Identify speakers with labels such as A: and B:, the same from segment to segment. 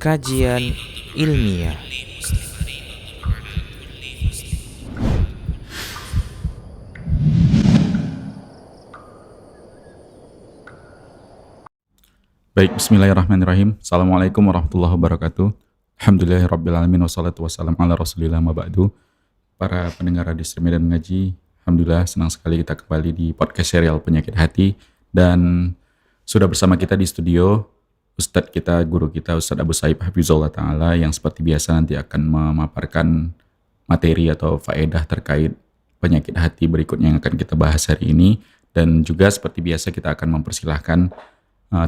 A: Kajian ilmiah.
B: Baik, bismillahirrahmanirrahim. Assalamualaikum warahmatullahi wabarakatuh. Alhamdulillahirrabbilalamin. Wassalatu wassalam ala rasulillah ma'ba'du. Para pendengar Radio Stream Medan Mengaji, alhamdulillah senang sekali kita kembali di podcast serial Penyakit Hati. Dan sudah bersama kita di studio Ustadz kita, guru kita, Ustadz Abu Saib Hafizullah Ta'ala, yang seperti biasa nanti akan memaparkan materi atau faedah terkait penyakit hati berikutnya yang akan kita bahas hari ini. Dan juga seperti biasa kita akan mempersilahkan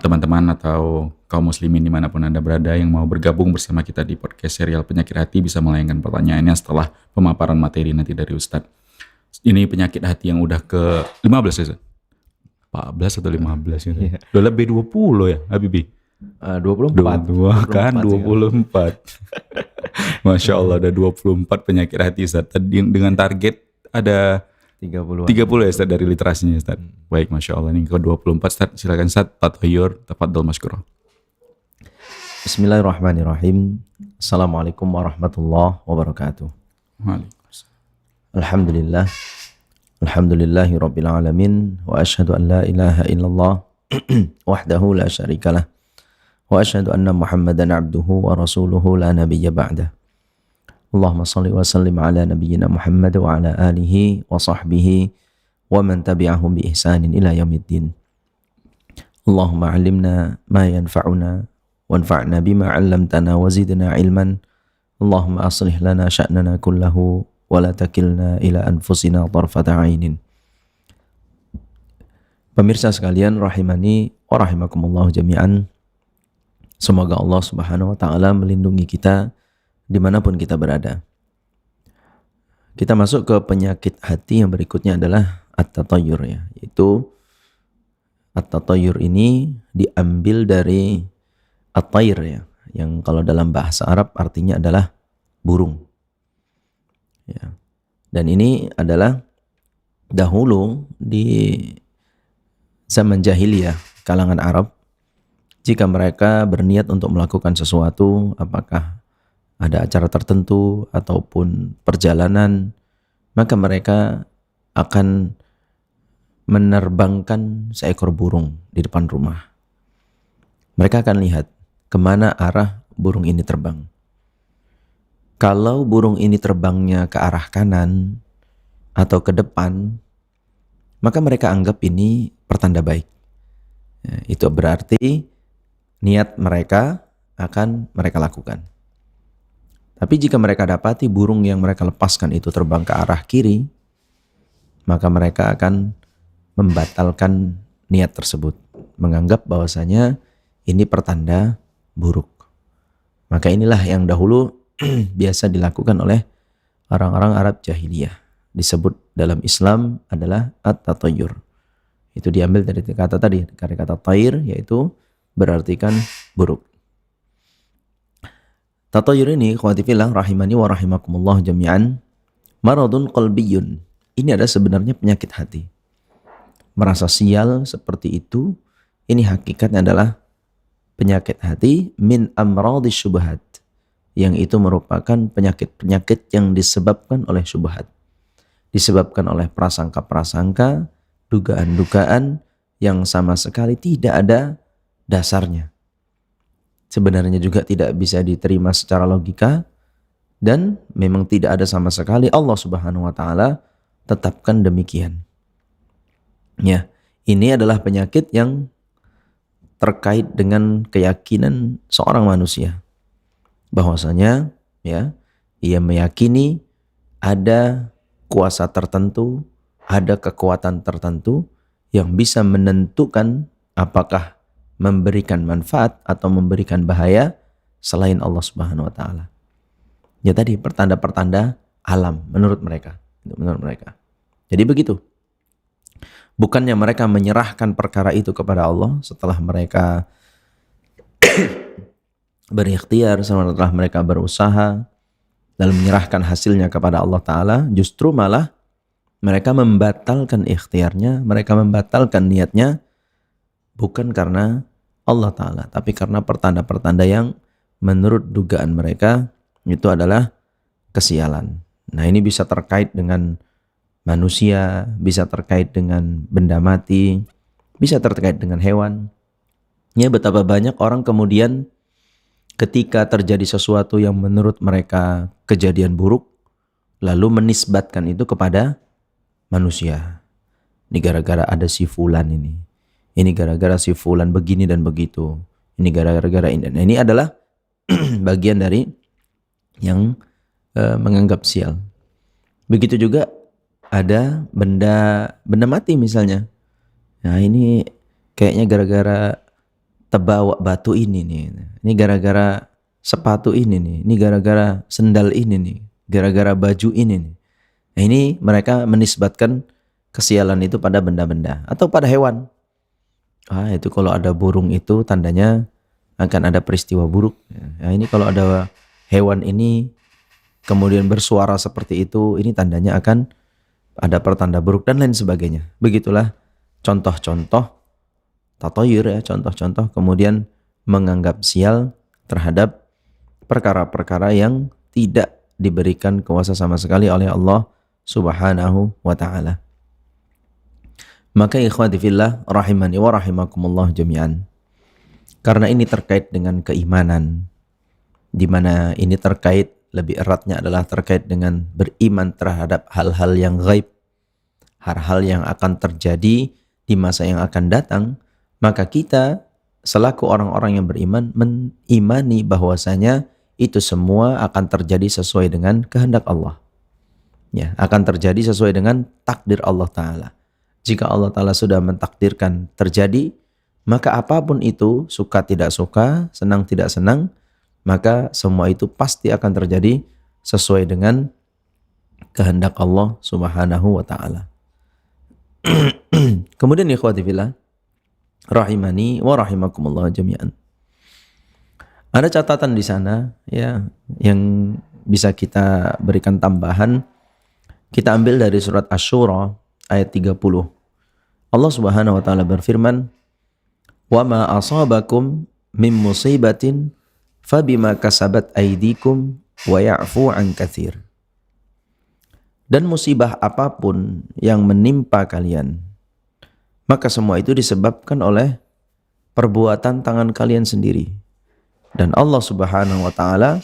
B: teman-teman atau kaum muslimin dimanapun Anda berada yang mau bergabung bersama kita di podcast serial Penyakit Hati bisa melayangkan pertanyaannya setelah pemaparan materi nanti dari Ustadz. Ini penyakit hati yang udah ke 15 ya Ustadz? 14 atau 15 ya? Yeah. Udah lebih 20 ya Habibie?
C: 24
B: kan 24. Masya Allah ada 24 penyakit hati Ustadz. Dengan target ada 30 ya Ustadz dari literasinya Ustadz. Baik, Masya Allah, ini ke 24 Ustadz. Silakan Ustadz, Tatoyur, tafadhol masykurah.
C: Bismillahirrahmanirrahim. Assalamualaikum warahmatullahi wabarakatuh.
B: Waalaikumsalam.
C: Alhamdulillah. Alhamdulillahi rabbil alamin. Wa ashhadu an la ilaha illallah wahdahu la syarikalah. Wa ashhadu anna Muhammadan abduhu wa rasuluhu la nabiyya ba'dah. Allahumma salli wa sallim ala nabiyyina Muhammad wa ala alihi wa sahbihi wa man tabi'ahum bi ihsanin ila yaumiddin. Allahumma 'allimna ma yanfa'una wanfa'na bima 'allamtana wa zidna 'ilman. Allahumma aslih lana sya'nana kullahu wa la takilna ila anfusina tarfata 'ainin. Pemirsa sekalian rahimani wa rahimakumullah jami'an. Semoga Allah Subhanahu wa taala melindungi kita dimanapun kita berada. Kita masuk ke penyakit hati yang berikutnya adalah at-tatayyur ya, yaitu at-tatayyur ini diambil dari at-tayr ya, yang kalau dalam bahasa Arab artinya adalah burung. Ya. Dan ini adalah dahulu di zaman jahiliyah kalangan Arab, jika mereka berniat untuk melakukan sesuatu, apakah ada acara tertentu ataupun perjalanan, maka mereka akan menerbangkan seekor burung di depan rumah. Mereka akan lihat kemana arah burung ini terbang. Kalau burung ini terbangnya ke arah kanan atau ke depan, maka mereka anggap ini pertanda baik. Ya, itu berarti niat mereka akan mereka lakukan. Tapi jika mereka dapati burung yang mereka lepaskan itu terbang ke arah kiri, maka mereka akan membatalkan niat tersebut, menganggap bahwasanya ini pertanda buruk. Maka inilah yang dahulu biasa dilakukan oleh orang-orang Arab jahiliyah. Disebut dalam Islam adalah at-tatayyur. Itu diambil dari kata tadi, dari kata tayr, yaitu berartikan buruk. Tatayyur ini, khawatifillah rahimani wa rahimakumullah jami'an, maradun qalbiyun. Ini adalah sebenarnya penyakit hati. Merasa sial seperti itu, ini hakikatnya adalah penyakit hati min amradis syubhat, yang itu merupakan penyakit-penyakit yang disebabkan oleh syubhat. Disebabkan oleh prasangka-prasangka, dugaan-dugaan yang sama sekali tidak ada dasarnya. Sebenarnya juga tidak bisa diterima secara logika, dan memang tidak ada sama sekali Allah Subhanahu wa taala tetapkan demikian. Ya, ini adalah penyakit yang terkait dengan keyakinan seorang manusia, bahwasanya ya, ia meyakini ada kuasa tertentu, ada kekuatan tertentu yang bisa menentukan apakah memberikan manfaat atau memberikan bahaya selain Allah Subhanahu wa taala. Ya tadi pertanda-pertanda alam menurut mereka. Jadi begitu. Bukannya mereka menyerahkan perkara itu kepada Allah setelah mereka berikhtiar, setelah mereka berusaha lalu menyerahkan hasilnya kepada Allah taala, justru malah mereka membatalkan ikhtiarnya, mereka membatalkan niatnya bukan karena Allah Ta'ala, tapi karena pertanda-pertanda yang menurut dugaan mereka itu adalah kesialan. Nah, ini bisa terkait dengan manusia, bisa terkait dengan benda mati, bisa terkait dengan hewan. Ya, betapa banyak orang kemudian ketika terjadi sesuatu yang menurut mereka kejadian buruk, lalu menisbatkan itu kepada manusia. Ini gara-gara ada si fulan ini. Ini gara-gara si fulan begini dan begitu. Ini gara-gara ini. Nah, ini adalah bagian dari yang menganggap sial. Begitu juga ada benda mati misalnya. Nah, ini kayaknya gara-gara terbawa batu ini nih. Ini gara-gara sepatu ini nih. Ini gara-gara sendal ini nih. Gara-gara baju ini nih. Nah, ini mereka menisbatkan kesialan itu pada benda-benda atau pada hewan. Itu kalau ada burung itu tandanya akan ada peristiwa buruk. Nah, ini kalau ada hewan ini kemudian bersuara seperti itu, ini tandanya akan ada pertanda buruk dan lain sebagainya. Begitulah contoh-contoh tatoyur ya, contoh-contoh kemudian menganggap sial terhadap perkara-perkara yang tidak diberikan kuasa sama sekali oleh Allah Subhanahu wa ta'ala. Maka ikhwati fillah rahimani wa rahimakumullah jami'an. Karena ini terkait dengan keimanan, di mana ini terkait lebih eratnya adalah terkait dengan beriman terhadap hal-hal yang gaib, hal-hal yang akan terjadi di masa yang akan datang, maka kita selaku orang-orang yang beriman mengimani bahwasanya itu semua akan terjadi sesuai dengan kehendak Allah. Ya, akan terjadi sesuai dengan takdir Allah Ta'ala. Jika Allah Ta'ala sudah mentakdirkan terjadi, maka apapun itu, suka tidak suka, senang tidak senang, maka semua itu pasti akan terjadi sesuai dengan kehendak Allah Subhanahu wa ta'ala. Kemudian ikhwati fillah rahimani wa rahimakumullah jami'an. Ada catatan di sana ya yang bisa kita berikan tambahan. Kita ambil dari surat Asy-Syura ayat 30. Allah Subhanahu wa taala berfirman, "Wa ma asabakum min musibatin fabima kasabat aydikum wa ya'fu an katsir." Dan musibah apapun yang menimpa kalian, maka semua itu disebabkan oleh perbuatan tangan kalian sendiri. Dan Allah Subhanahu wa taala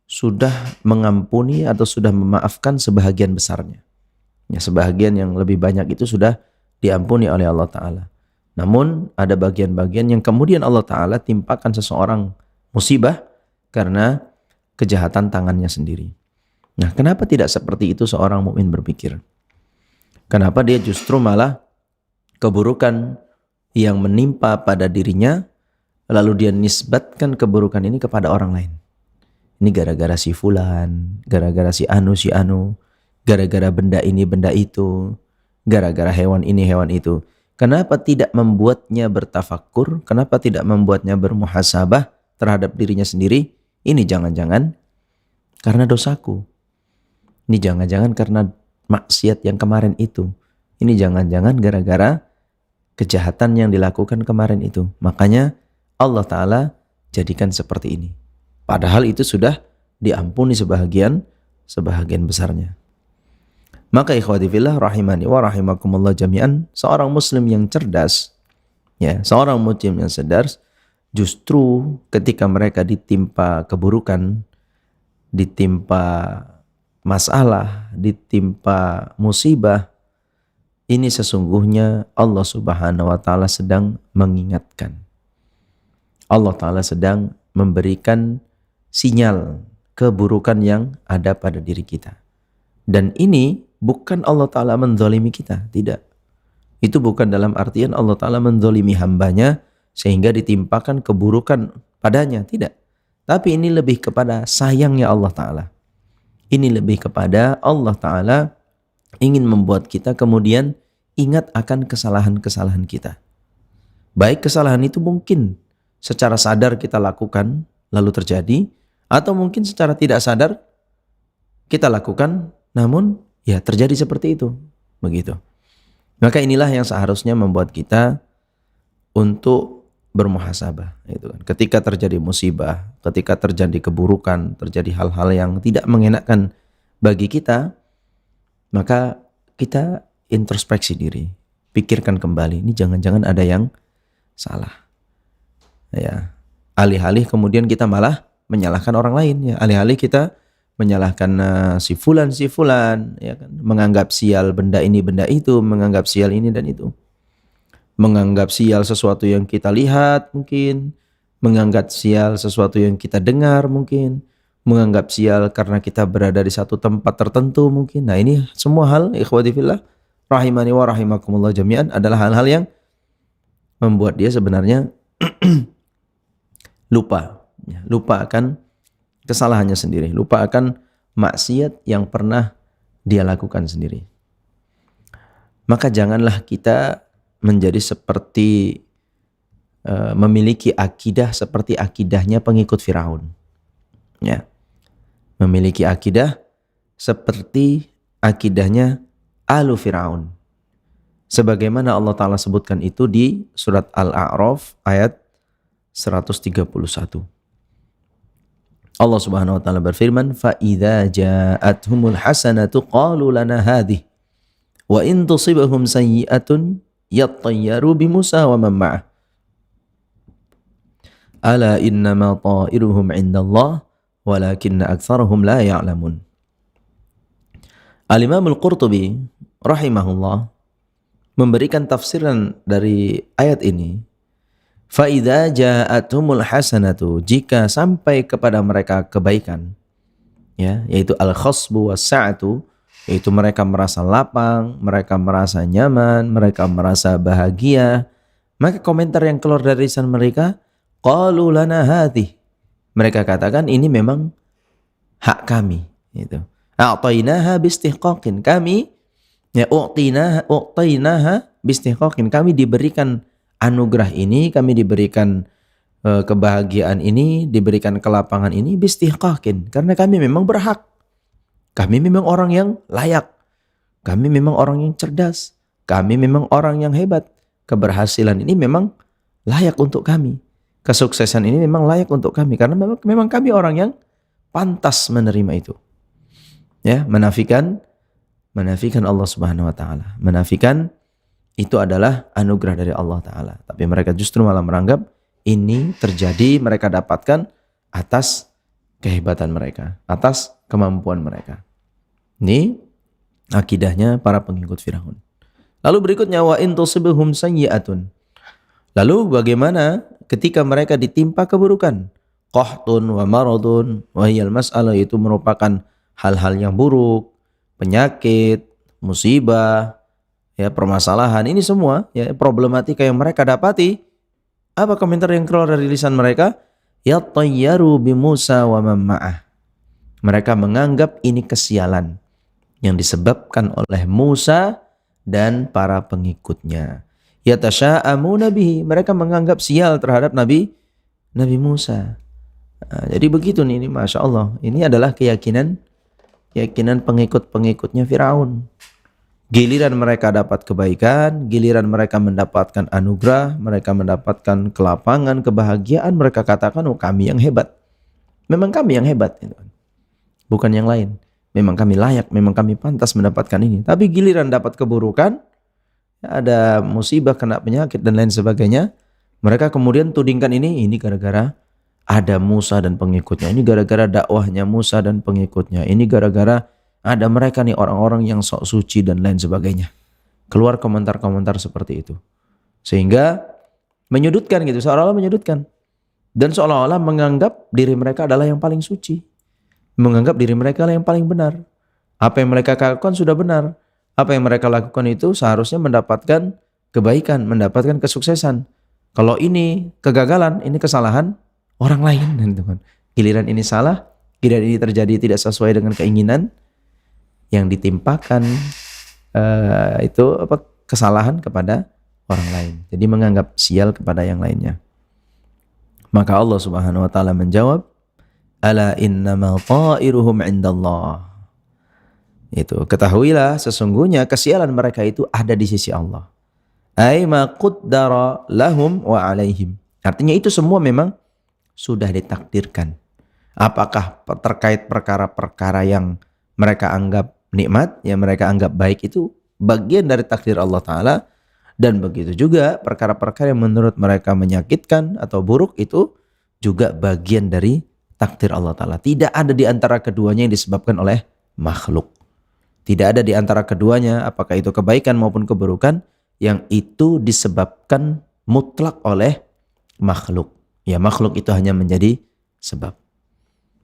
C: sudah mengampuni atau sudah memaafkan sebahagian besarnya. Ya, sebahagian yang lebih banyak itu sudah diampuni oleh Allah Ta'ala. Namun ada bagian-bagian yang kemudian Allah Ta'ala timpakan seseorang musibah karena kejahatan tangannya sendiri. Nah, kenapa tidak seperti itu seorang mukmin berpikir? Kenapa dia justru malah keburukan yang menimpa pada dirinya, lalu dia nisbatkan keburukan ini kepada orang lain. Ini gara-gara si fulan, gara-gara si anu, gara-gara benda ini, benda itu, gara-gara hewan ini, hewan itu. Kenapa tidak membuatnya bertafakkur? Kenapa tidak membuatnya bermuhasabah terhadap dirinya sendiri? Ini jangan-jangan karena dosaku. Ini jangan-jangan karena maksiat yang kemarin itu. Ini jangan-jangan gara-gara kejahatan yang dilakukan kemarin itu. Makanya Allah Ta'ala jadikan seperti ini. Padahal itu sudah diampuni sebahagian besarnya. Maka ikhwati fillah rahimani wa rahimakumullah jami'an, seorang muslim yang cerdas, ya, seorang muslim yang cerdas, justru ketika mereka ditimpa keburukan, ditimpa masalah, ditimpa musibah, ini sesungguhnya Allah Subhanahu wa taala sedang mengingatkan. Allah Ta'ala sedang memberikan sinyal keburukan yang ada pada diri kita. Dan ini bukan Allah Ta'ala menzalimi kita, tidak. Itu bukan dalam artian Allah Ta'ala menzalimi hambanya sehingga ditimpakan keburukan padanya, tidak. Tapi ini lebih kepada sayangnya Allah Ta'ala. Ini lebih kepada Allah Ta'ala ingin membuat kita kemudian ingat akan kesalahan-kesalahan kita. Baik kesalahan itu mungkin secara sadar kita lakukan lalu terjadi, atau mungkin secara tidak sadar kita lakukan namun ya terjadi seperti itu, begitu. Maka inilah yang seharusnya membuat kita untuk bermuhasabah, gitu kan. Ketika terjadi musibah, ketika terjadi keburukan, terjadi hal-hal yang tidak mengenakan bagi kita, maka kita introspeksi diri, pikirkan kembali, ini jangan-jangan ada yang salah. Ya, alih-alih kemudian kita malah menyalahkan orang lain, ya, alih-alih kita menyalahkan si fulan, ya kan, menganggap sial benda ini benda itu, menganggap sial ini dan itu, menganggap sial sesuatu yang kita lihat mungkin, menganggap sial sesuatu yang kita dengar mungkin, menganggap sial karena kita berada di satu tempat tertentu mungkin. Nah, ini semua hal, ikhwati fillah rahimani wa rahimakumullah jami'an, adalah hal-hal yang membuat dia sebenarnya lupa akan kesalahannya sendiri, lupa akan maksiat yang pernah dia lakukan sendiri. Maka janganlah kita menjadi seperti memiliki akidah seperti akidahnya pengikut Firaun. Ya. Memiliki akidah seperti akidahnya Alu Firaun. Sebagaimana Allah Ta'ala sebutkan itu di surat Al-A'raf ayat 131. Allah Subhanahu wa taala berfirman, "Fa idza ja'atuhumul hasanatu qalu lana hadhihi wa in tusibhum sayyi'atun yattayyaru bi Musa wa man ma'ah. Ala innama ta'iruhum 'indallah walakinna aktsarahum la ya'lamun." Al-Imam Al-Qurtubi rahimahullah memberikan tafsiran dari ayat ini, فَإِذَا جَاءَتْهُمُ الْحَسَنَةُ, jika sampai kepada mereka kebaikan, ya, yaitu al-khasbu was-sa'atu, yaitu mereka merasa lapang, mereka merasa nyaman, mereka merasa bahagia, maka komentar yang keluar dari lisan mereka, qalu lana hadhihi, mereka katakan ini memang hak kami, gitu. A'tainaha bistihqaqin, kami ya u'tainaha bistihqaqin, kami diberikan anugerah ini, kami diberikan kebahagiaan ini, diberikan kelapangan ini bistihqaqin, karena kami memang berhak. Kami memang orang yang layak. Kami memang orang yang cerdas. Kami memang orang yang hebat. Keberhasilan ini memang layak untuk kami. Kesuksesan ini memang layak untuk kami, karena memang kami orang yang pantas menerima itu. Ya, menafikan Allah Subhanahu wa taala. Menafikan itu adalah anugerah dari Allah Ta'ala. Tapi mereka justru malah menganggap ini terjadi, mereka dapatkan atas kehebatan mereka, atas kemampuan mereka. Ini akidahnya para pengikut Firaun. Lalu berikutnya, wa in tusibhum sayyi'atun. Lalu bagaimana ketika mereka ditimpa keburukan? Qahtun wa maradun wa hiyal mas'alah, itu merupakan hal-hal yang buruk, penyakit, musibah, ya, permasalahan, ini semua ya problematika yang mereka dapati. Apa komentar yang keluar dari lisan mereka? Yattayyaru bi Musa wa man ma'ah. Mereka menganggap ini kesialan yang disebabkan oleh Musa dan para pengikutnya. Yatasha'amuna bihi, mereka menganggap sial terhadap Nabi Musa. Nah, jadi begitu nih, ini Masya Allah. Ini adalah keyakinan pengikut-pengikutnya Firaun. Giliran mereka dapat kebaikan, giliran mereka mendapatkan anugerah, mereka mendapatkan kelapangan, kebahagiaan, mereka katakan, oh kami yang hebat. Memang kami yang hebat. Bukan yang lain. Memang kami layak, memang kami pantas mendapatkan ini. Tapi giliran dapat keburukan, ada musibah, kena penyakit dan lain sebagainya, mereka kemudian tudingkan ini gara-gara ada Musa dan pengikutnya. Ini gara-gara dakwahnya Musa dan pengikutnya. Ini gara-gara ada mereka nih orang-orang yang sok suci dan lain sebagainya. Keluar komentar-komentar seperti itu. Sehingga menyudutkan gitu, seolah-olah menyudutkan. Dan seolah-olah menganggap diri mereka adalah yang paling suci. Menganggap diri mereka adalah yang paling benar. Apa yang mereka lakukan sudah benar. Apa yang mereka lakukan itu seharusnya mendapatkan kebaikan, mendapatkan kesuksesan. Kalau ini kegagalan, ini kesalahan orang lain. Giliran ini salah, giliran ini terjadi tidak sesuai dengan keinginan, yang ditimpakan itu kesalahan kepada orang lain. Jadi menganggap sial kepada yang lainnya. Maka Allah Subhanahu wa taala menjawab, ala innamal ta'iruhum 'indallah. Itu, ketahuilah sesungguhnya kesialan mereka itu ada di sisi Allah. Ai ma qaddara lahum wa 'alaihim. Artinya itu semua memang sudah ditakdirkan. Apakah terkait perkara-perkara yang mereka anggap nikmat, yang mereka anggap baik itu bagian dari takdir Allah Ta'ala, dan begitu juga perkara-perkara yang menurut mereka menyakitkan atau buruk itu juga bagian dari takdir Allah Ta'ala. Tidak ada di antara keduanya yang disebabkan oleh makhluk. Tidak ada di antara keduanya, apakah itu kebaikan maupun keburukan, yang itu disebabkan mutlak oleh makhluk. Ya, makhluk itu hanya menjadi sebab.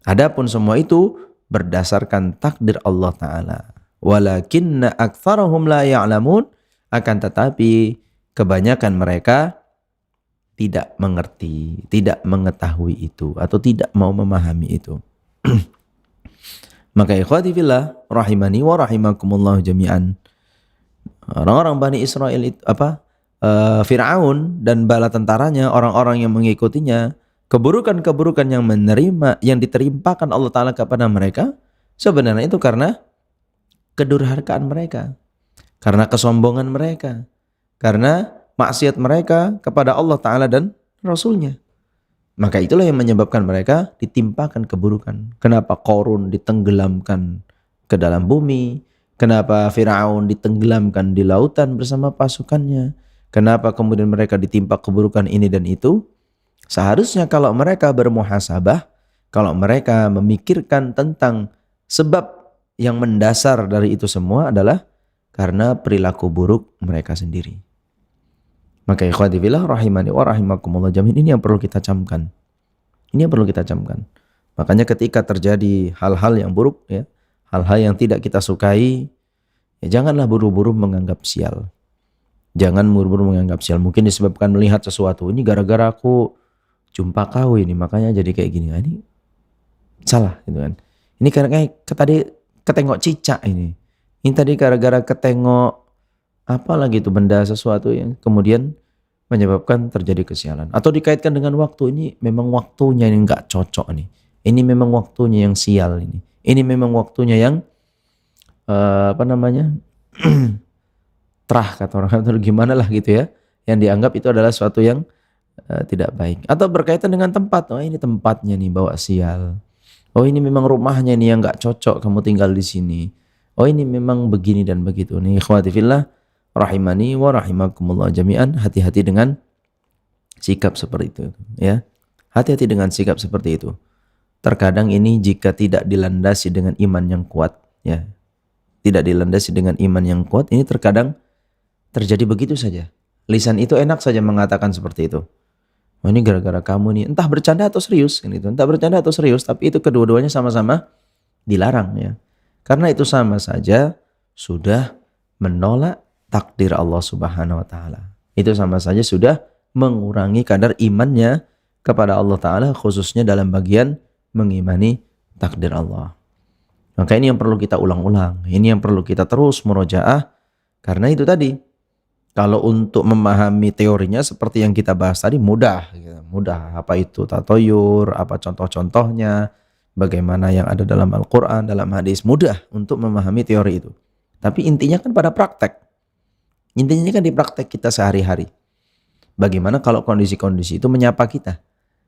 C: Adapun semua itu berdasarkan takdir Allah Ta'ala. Walakinna aktsarahum la ya'lamun, akan tetapi kebanyakan mereka tidak mengerti, tidak mengetahui itu, atau tidak mau memahami itu. Maka ikhwati fillah rahimani wa rahimakumullah jami'an, orang-orang Bani Israel itu Fir'aun dan bala tentaranya, orang-orang yang mengikutinya, keburukan-keburukan yang ditimpakan Allah Ta'ala kepada mereka, sebenarnya itu karena kedurhakaan mereka, karena kesombongan mereka, karena maksiat mereka kepada Allah Ta'ala dan Rasulnya. Maka itulah yang menyebabkan mereka ditimpakan keburukan. Kenapa Qarun ditenggelamkan ke dalam bumi? Kenapa Fir'aun ditenggelamkan di lautan bersama pasukannya? Kenapa kemudian mereka ditimpa keburukan ini dan itu? Seharusnya kalau mereka bermuhasabah, kalau mereka memikirkan tentang sebab yang mendasar dari itu semua adalah karena perilaku buruk mereka sendiri. Maka ikhwati fillah rahimani wa rahimakumullah jami'an, ini yang perlu kita camkan. Ini yang perlu kita camkan. Makanya ketika terjadi hal-hal yang buruk, ya, hal-hal yang tidak kita sukai, ya janganlah buru-buru menganggap sial. Jangan buru-buru menganggap sial. Mungkin disebabkan melihat sesuatu, ini gara-gara aku jumpa kau ini, makanya jadi kayak gini. Nah, ini salah gitu kan. Ini karena kayak tadi ketengok cicak ini. Ini tadi gara-gara ketengok apa lagi itu benda sesuatu yang kemudian menyebabkan terjadi kesialan. Atau dikaitkan dengan waktu, ini memang waktunya yang nggak cocok nih. Ini memang waktunya yang sial ini. Ini memang waktunya yang terah kata orang, atau gimana lah gitu ya. Yang dianggap itu adalah sesuatu yang tidak baik. Atau berkaitan dengan tempat. Oh, ini tempatnya nih bawa sial. Oh, ini memang rumahnya nih yang nggak cocok kamu tinggal di sini. Oh, ini memang begini dan begitu nih. Ikhwati fillah rahimani wa rahimakumullah jami'an. Hati-hati dengan sikap seperti itu, ya. Hati-hati dengan sikap seperti itu. Terkadang ini jika tidak dilandasi dengan iman yang kuat, ya. Tidak dilandasi dengan iman yang kuat, ini terkadang terjadi begitu saja. Lisan itu enak saja mengatakan seperti itu. Oh, ini gara-gara kamu nih, entah bercanda atau serius kan itu. Entah bercanda atau serius, tapi itu kedua-duanya sama-sama dilarang, ya. Karena itu sama saja sudah menolak takdir Allah Subhanahu wa taala. Itu sama saja sudah mengurangi kadar imannya kepada Allah Ta'ala, khususnya dalam bagian mengimani takdir Allah. Maka ini yang perlu kita ulang-ulang. Ini yang perlu kita terus murojaah. Karena itu tadi, kalau untuk memahami teorinya seperti yang kita bahas tadi mudah. Mudah. Apa itu tatoyur, apa contoh-contohnya, bagaimana yang ada dalam Al-Quran, dalam hadis. Mudah untuk memahami teori itu. Tapi intinya kan pada praktek. Intinya kan di praktek kita sehari-hari. Bagaimana kalau kondisi-kondisi itu menyapa kita?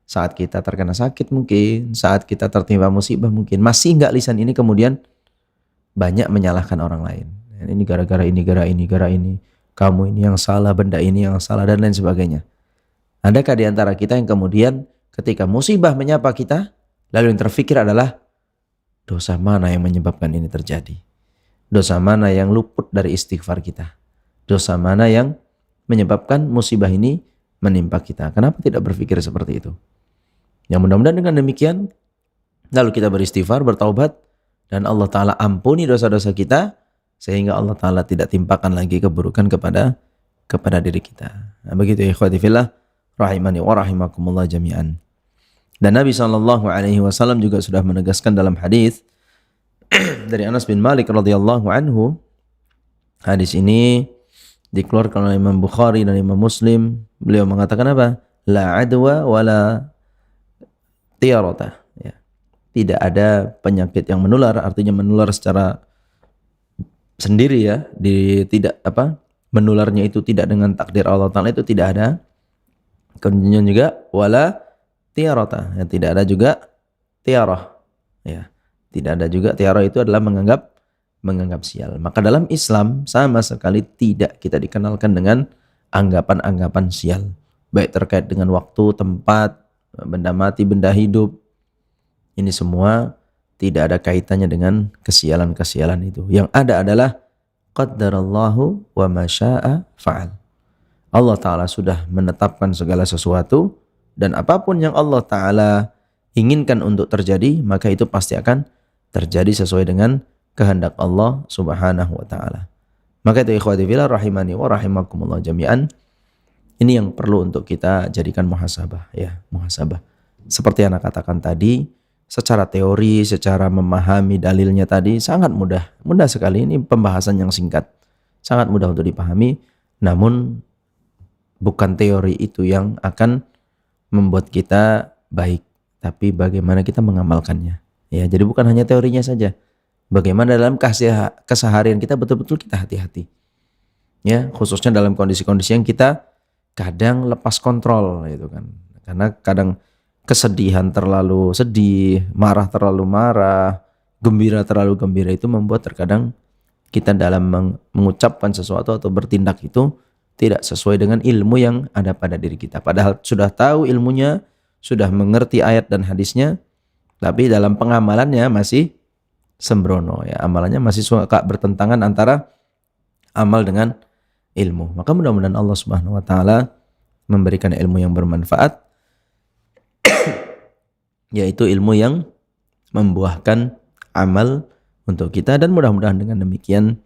C: Saat kita terkena sakit mungkin, saat kita tertimpa musibah mungkin. Masih nggak lisan ini kemudian banyak menyalahkan orang lain. Ini gara-gara ini, gara ini. Kamu ini yang salah, benda ini yang salah, dan lain sebagainya. Adakah di antara kita yang kemudian ketika musibah menyapa kita, lalu yang terfikir adalah dosa mana yang menyebabkan ini terjadi? Dosa mana yang luput dari istighfar kita? Dosa mana yang menyebabkan musibah ini menimpa kita? Kenapa tidak berpikir seperti itu? Yang mudah-mudahan dengan demikian, lalu kita beristighfar, bertaubat, dan Allah Ta'ala ampuni dosa-dosa kita, sehingga Allah Ta'ala tidak timpakan lagi keburukan kepada diri kita. Nah, begitu ya ikhwati fillah, rahimani wa rahimakumullah jami'an. Dan Nabi SAW juga sudah menegaskan dalam hadis dari Anas bin Malik radhiyallahu anhu. Hadis ini dikeluarkan oleh Imam Bukhari dan Imam Muslim. Beliau mengatakan apa? La adwa wala tiyarata. Ya. Tidak ada penyakit yang menular, artinya menular secara sendiri ya, menularnya itu tidak dengan takdir Allah Ta'ala, itu tidak ada. Kemudian juga wala tiarata, ya, tidak ada juga tiarah, ya. Tidak ada juga tiarah, itu adalah menganggap sial. Maka dalam Islam sama sekali tidak kita dikenalkan dengan anggapan-anggapan sial, baik terkait dengan waktu, tempat, benda mati, benda hidup. Ini semua tidak ada kaitannya dengan kesialan-kesialan itu. Yang ada adalah qaddarallahu wa ma syaa fa'al. Allah Ta'ala sudah menetapkan segala sesuatu, dan apapun yang Allah Ta'ala inginkan untuk terjadi, maka itu pasti akan terjadi sesuai dengan kehendak Allah Subhanahu wa Ta'ala. Maka itu ikhwati fillah rahimani wa rahimakumullah jami'an, ini yang perlu untuk kita jadikan muhasabah, ya, muhasabah. Seperti yang Anda katakan tadi, secara teori, secara memahami dalilnya tadi sangat mudah sekali. Ini pembahasan yang singkat, sangat mudah untuk dipahami. Namun bukan teori itu yang akan membuat kita baik, tapi bagaimana kita mengamalkannya. Ya, jadi bukan hanya teorinya saja. Bagaimana dalam keseharian kita betul-betul kita hati-hati. Ya, khususnya dalam kondisi-kondisi yang kita kadang lepas kontrol gitu kan. Karena kadang kesedihan terlalu sedih, marah terlalu marah, gembira terlalu gembira, itu membuat terkadang kita dalam mengucapkan sesuatu atau bertindak itu tidak sesuai dengan ilmu yang ada pada diri kita. Padahal sudah tahu ilmunya, sudah mengerti ayat dan hadisnya, tapi dalam pengamalannya masih sembrono, ya, amalannya masih suka bertentangan antara amal dengan ilmu. Maka mudah-mudahan Allah Subhanahu wa Ta'ala memberikan ilmu yang bermanfaat, yaitu ilmu yang membuahkan amal untuk kita, dan mudah-mudahan dengan demikian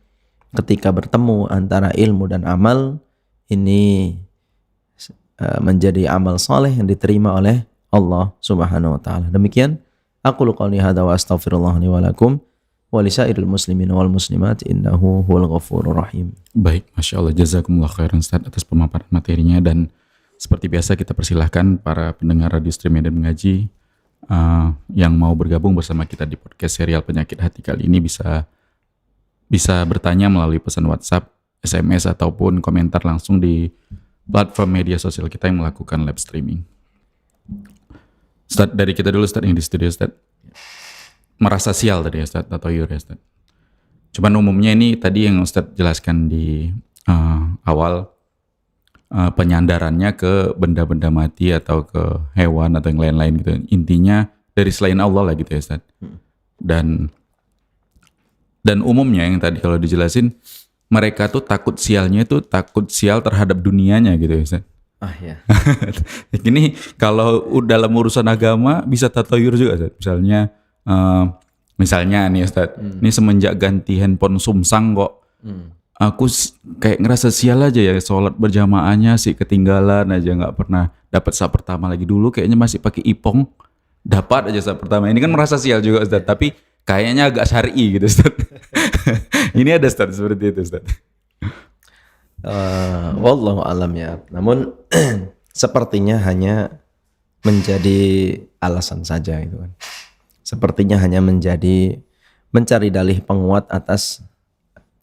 C: ketika bertemu antara ilmu dan amal ini menjadi amal soleh yang diterima oleh Allah Subhanahu wa Ta'ala. Demikian aqulu qouli hadza wa astaghfirullah li wa lakum wa lisairil muslimin wal muslimat innahu huwal ghafurur rahim.
B: Baik, Masya Allah, jazakumullah khairan Ustaz atas pemaparan materinya, dan seperti biasa kita persilahkan para pendengar Radio Stream Medan Mengaji yang mau bergabung bersama kita di podcast serial Penyakit Hati kali ini bisa bertanya melalui pesan WhatsApp, SMS, ataupun komentar langsung di platform media sosial kita yang melakukan live streaming. Ustaz, dari kita dulu Ustaz yang di studio Ustaz. Merasa sial tadi ya Ustaz, atau yur ya Ustaz. Cuman umumnya ini tadi yang Ustaz jelaskan di awal, penyandarannya ke benda-benda mati atau ke hewan atau yang lain-lain gitu. Intinya dari selain Allah lah gitu ya Ustaz. Dan umumnya yang tadi kalau dijelasin, mereka tuh takut sialnya itu takut sial terhadap dunianya gitu ya Ustaz.
C: Ah ya.
B: Ini kalau dalam urusan agama bisa tatayur juga Ustaz. Misalnya nih Ustaz, ini semenjak ganti handphone Samsung kok aku kayak ngerasa sial aja ya, sholat berjamaahnya sih ketinggalan aja, nggak pernah dapat saat pertama lagi. Dulu kayaknya masih pakai ipong, dapat aja saat pertama. Ini kan merasa sial juga Ustaz, tapi kayaknya agak syar'i gitu Ustaz. Ini ada Ustaz seperti itu Ustaz.
C: Wallahu alam ya. Namun sepertinya hanya menjadi alasan saja itu kan. Sepertinya hanya menjadi mencari dalih penguat atas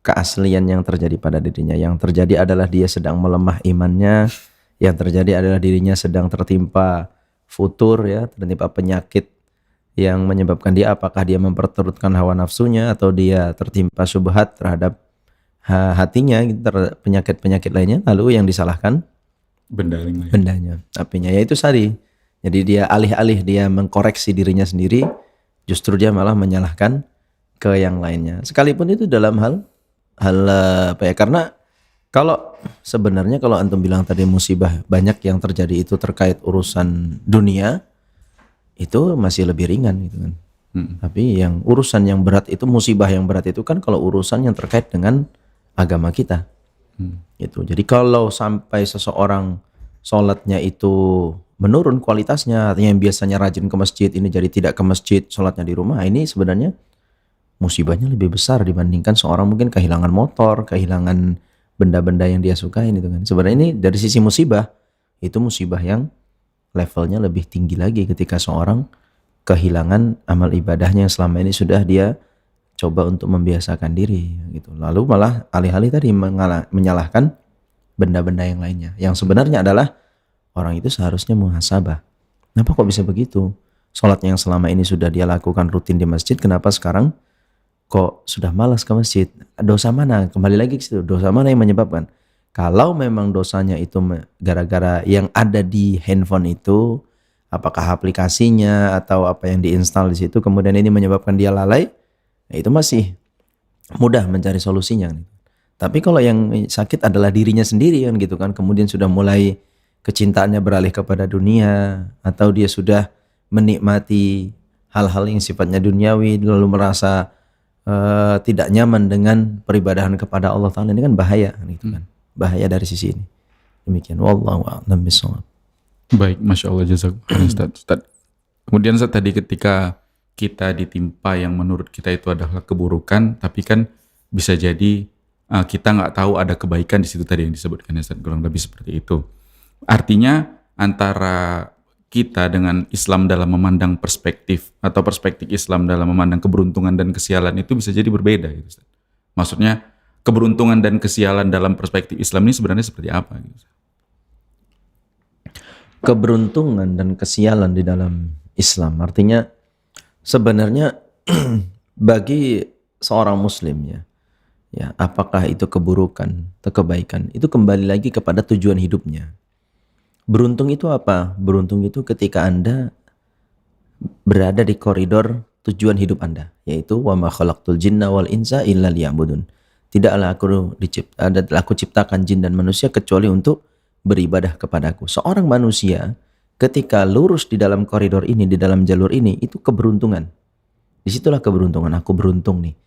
C: keaslian yang terjadi pada dirinya. Yang terjadi adalah dia sedang melemah imannya. Yang terjadi adalah dirinya sedang tertimpa futur, ya, tertimpa penyakit yang menyebabkan dia, apakah dia memperturutkan hawa nafsunya atau dia tertimpa syubhat terhadap hatinya, penyakit-penyakit lainnya, lalu yang disalahkan bendanya, apinya, yaitu tadi. Jadi dia alih-alih dia mengkoreksi dirinya sendiri, justru dia malah menyalahkan ke yang lainnya. Sekalipun itu dalam hal apa ya? Karena kalau sebenarnya kalau antum bilang tadi musibah banyak yang terjadi itu terkait urusan dunia, itu masih lebih ringan gitu kan. Tapi yang urusan yang berat itu, musibah yang berat itu kan kalau urusan yang terkait dengan agama kita. Gitu. Jadi kalau sampai seseorang sholatnya itu menurun kualitasnya, artinya yang biasanya rajin ke masjid ini jadi tidak ke masjid, sholatnya di rumah, ini sebenarnya musibahnya lebih besar dibandingkan seorang mungkin kehilangan motor, kehilangan benda-benda yang dia sukain itu kan. Sebenarnya ini dari sisi musibah, itu musibah yang levelnya lebih tinggi lagi ketika seorang kehilangan amal ibadahnya yang selama ini sudah dia coba untuk membiasakan diri gitu. Lalu malah alih-alih tadi menyalahkan benda-benda yang lainnya, yang sebenarnya adalah orang itu seharusnya muhasabah. Kenapa kok bisa begitu? Sholatnya yang selama ini sudah dia lakukan rutin di masjid, kenapa sekarang kok sudah malas ke masjid? Dosa mana? Kembali lagi ke situ. Dosa mana yang menyebabkan? Kalau memang dosanya itu gara-gara yang ada di handphone itu, apakah aplikasinya atau apa yang diinstal di situ, kemudian ini menyebabkan dia lalai, ya itu masih mudah mencari solusinya. Tapi kalau yang sakit adalah dirinya sendiri kan gitu kan, kemudian sudah mulai kecintaannya beralih kepada dunia, atau dia sudah menikmati hal-hal yang sifatnya duniawi lalu merasa tidak nyaman dengan peribadahan kepada Allah Ta'ala, ini kan bahaya kan gitu kan. Bahaya dari sisi ini. Demikian, wallahu a'lam bishawab.
B: Baik, Masya Allah, jazakallah Ustaz. Kemudian Ustaz, tadi ketika kita ditimpa yang menurut kita itu adalah keburukan, tapi kan bisa jadi kita nggak tahu ada kebaikan di situ tadi yang disebutkan ya Ustaz, kurang lebih seperti itu. Artinya antara kita dengan Islam dalam memandang perspektif atau perspektif Islam dalam memandang keberuntungan dan kesialan itu bisa jadi berbeda gitu Ustaz. Maksudnya keberuntungan dan kesialan dalam perspektif Islam ini sebenarnya seperti apa gitu Ustaz?
C: Keberuntungan dan kesialan di dalam Islam artinya sebenarnya bagi seorang muslim ya apakah itu keburukan atau kebaikan, itu kembali lagi kepada tujuan hidupnya. Beruntung itu apa? Beruntung itu ketika Anda berada di koridor tujuan hidup Anda, yaitu wa ma khalaqtul jinna wal insa illa liya'budun. Tidaklah aku ciptakan jin dan manusia kecuali untuk beribadah kepadaku. Seorang manusia ketika lurus di dalam koridor ini, di dalam jalur ini, itu keberuntungan. Disitulah keberuntungan. Aku beruntung nih.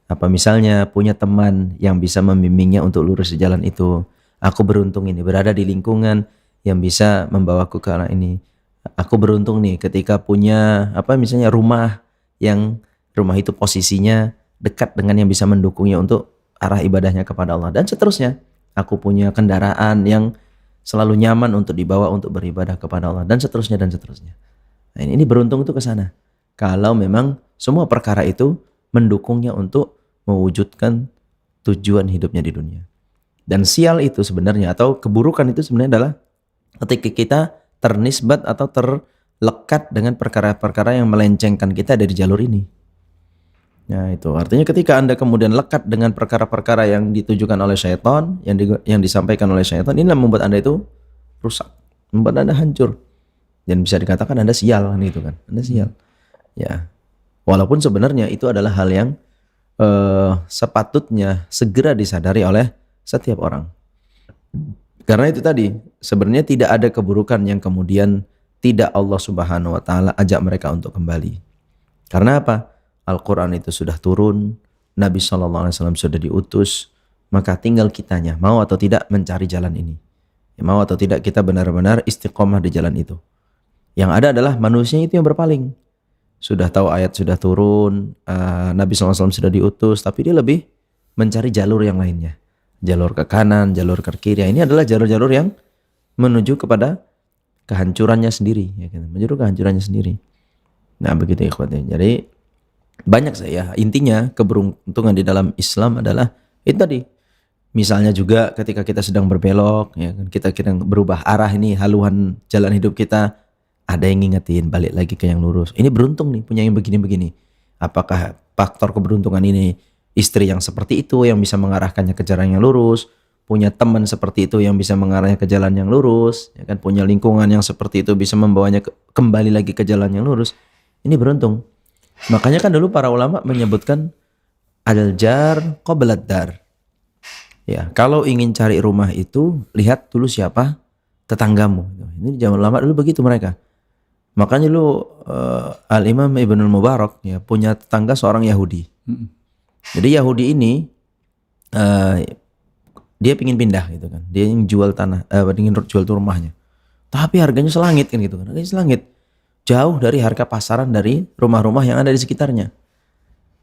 C: Apa misalnya punya teman yang bisa membimbingnya untuk lurus di jalan itu. Aku beruntung ini berada di lingkungan yang bisa membawaku ke arah ini. Aku beruntung nih ketika punya misalnya rumah itu posisinya dekat dengan yang bisa mendukungnya untuk arah ibadahnya kepada Allah dan seterusnya. Aku punya kendaraan yang selalu nyaman untuk dibawa untuk beribadah kepada Allah dan seterusnya dan seterusnya. Nah, ini beruntung itu ke sana. Kalau memang semua perkara itu mendukungnya untuk mewujudkan tujuan hidupnya di dunia. Dan sial itu sebenarnya atau keburukan itu sebenarnya adalah ketika kita ternisbat atau terlekat dengan perkara-perkara yang melencengkan kita dari jalur ini. Nah itu artinya ketika Anda kemudian lekat dengan perkara-perkara yang ditujukan oleh syaitan, yang disampaikan oleh syaitan, inilah membuat Anda itu rusak, membuat Anda hancur. Dan bisa dikatakan Anda sial kan itu kan. Anda sial. Ya. Walaupun sebenarnya itu adalah hal yang sepatutnya segera disadari oleh setiap orang. Karena itu tadi, sebenarnya tidak ada keburukan yang kemudian tidak Allah Subhanahu wa taala ajak mereka untuk kembali. Karena apa? Al-Quran itu sudah turun, Nabi SAW sudah diutus, maka tinggal kitanya mau atau tidak mencari jalan ini. Mau atau tidak kita benar-benar istiqomah di jalan itu. Yang ada adalah manusia itu yang berpaling. Sudah tahu ayat sudah turun, Nabi SAW sudah diutus, tapi dia lebih mencari jalur yang lainnya. Jalur ke kanan, jalur ke kiri. Ini adalah jalur-jalur yang menuju kepada kehancurannya sendiri. Ya, menuju kehancurannya sendiri. Nah begitu ikhwatnya. Jadi banyak intinya keberuntungan di dalam Islam adalah itu tadi. Misalnya juga ketika kita sedang berbelok, ya kan, kita berubah arah ini, haluan jalan hidup kita, ada yang ngingetin balik lagi ke yang lurus. Ini beruntung nih punya yang begini-begini. Apakah faktor keberuntungan ini istri yang seperti itu yang bisa mengarahkannya ke jalan yang lurus, punya teman seperti itu yang bisa mengarahnya ke jalan yang lurus, ya kan, punya lingkungan yang seperti itu bisa membawanya kembali lagi ke jalan yang lurus. Ini beruntung. Makanya kan dulu para ulama menyebutkan al-jar qabla ad-dar. Ya, kalau ingin cari rumah itu lihat dulu siapa tetanggamu. Ini zaman ulama dulu begitu mereka. Makanya dulu Al-Imam Ibnul Mubarak ya punya tetangga seorang Yahudi. Jadi Yahudi ini dia pingin pindah gitu kan. Dia ingin jual tanah, ingin jual tuh rumahnya. Tapi harganya selangit kan gitu kan. Harganya selangit. Jauh dari harga pasaran dari rumah-rumah yang ada di sekitarnya.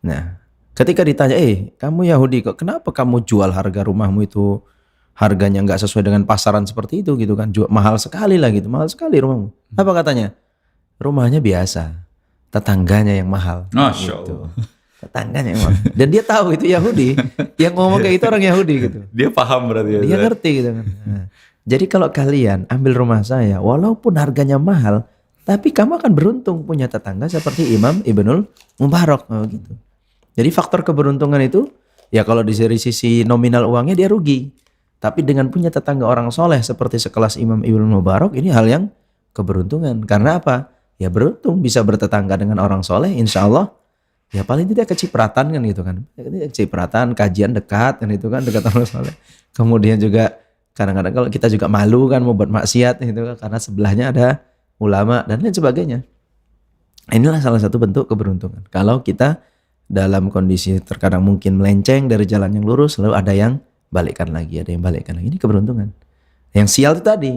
C: Nah, ketika ditanya, kamu Yahudi kok kenapa kamu jual harga rumahmu itu harganya nggak sesuai dengan pasaran seperti itu gitu kan? Mahal sekali lah gitu, mahal sekali rumahmu. Apa katanya? Rumahnya biasa, tetangganya yang mahal.
B: Masya
C: gitu.
B: Allah.
C: Tetangganya yang mahal. Dan dia tahu itu Yahudi, yang ngomong kayak itu orang Yahudi gitu.
B: Dia paham berarti ya.
C: Dia ngerti gitu kan. Nah, jadi kalau kalian ambil rumah saya, walaupun harganya mahal, Tapi kamu akan beruntung punya tetangga seperti Imam Ibnul Mubarak gitu. Jadi faktor keberuntungan itu ya kalau dari sisi nominal uangnya dia rugi. Tapi dengan punya tetangga orang soleh seperti sekelas Imam Ibnul Mubarak ini hal yang keberuntungan. Karena apa? Ya beruntung bisa bertetangga dengan orang soleh, insya Allah ya paling tidak kecipratan kan gitu kan. Kecipratan, kajian dekat kan itu kan dekat orang soleh. Kemudian juga kadang-kadang kalau kita juga malu kan mau buat maksiat gitu kan karena sebelahnya ada ulama dan lain sebagainya. Inilah salah satu bentuk keberuntungan. Kalau kita dalam kondisi terkadang mungkin melenceng dari jalan yang lurus, lalu ada yang balikkan lagi, ada yang balikkan lagi. Ini keberuntungan. Yang sial itu tadi,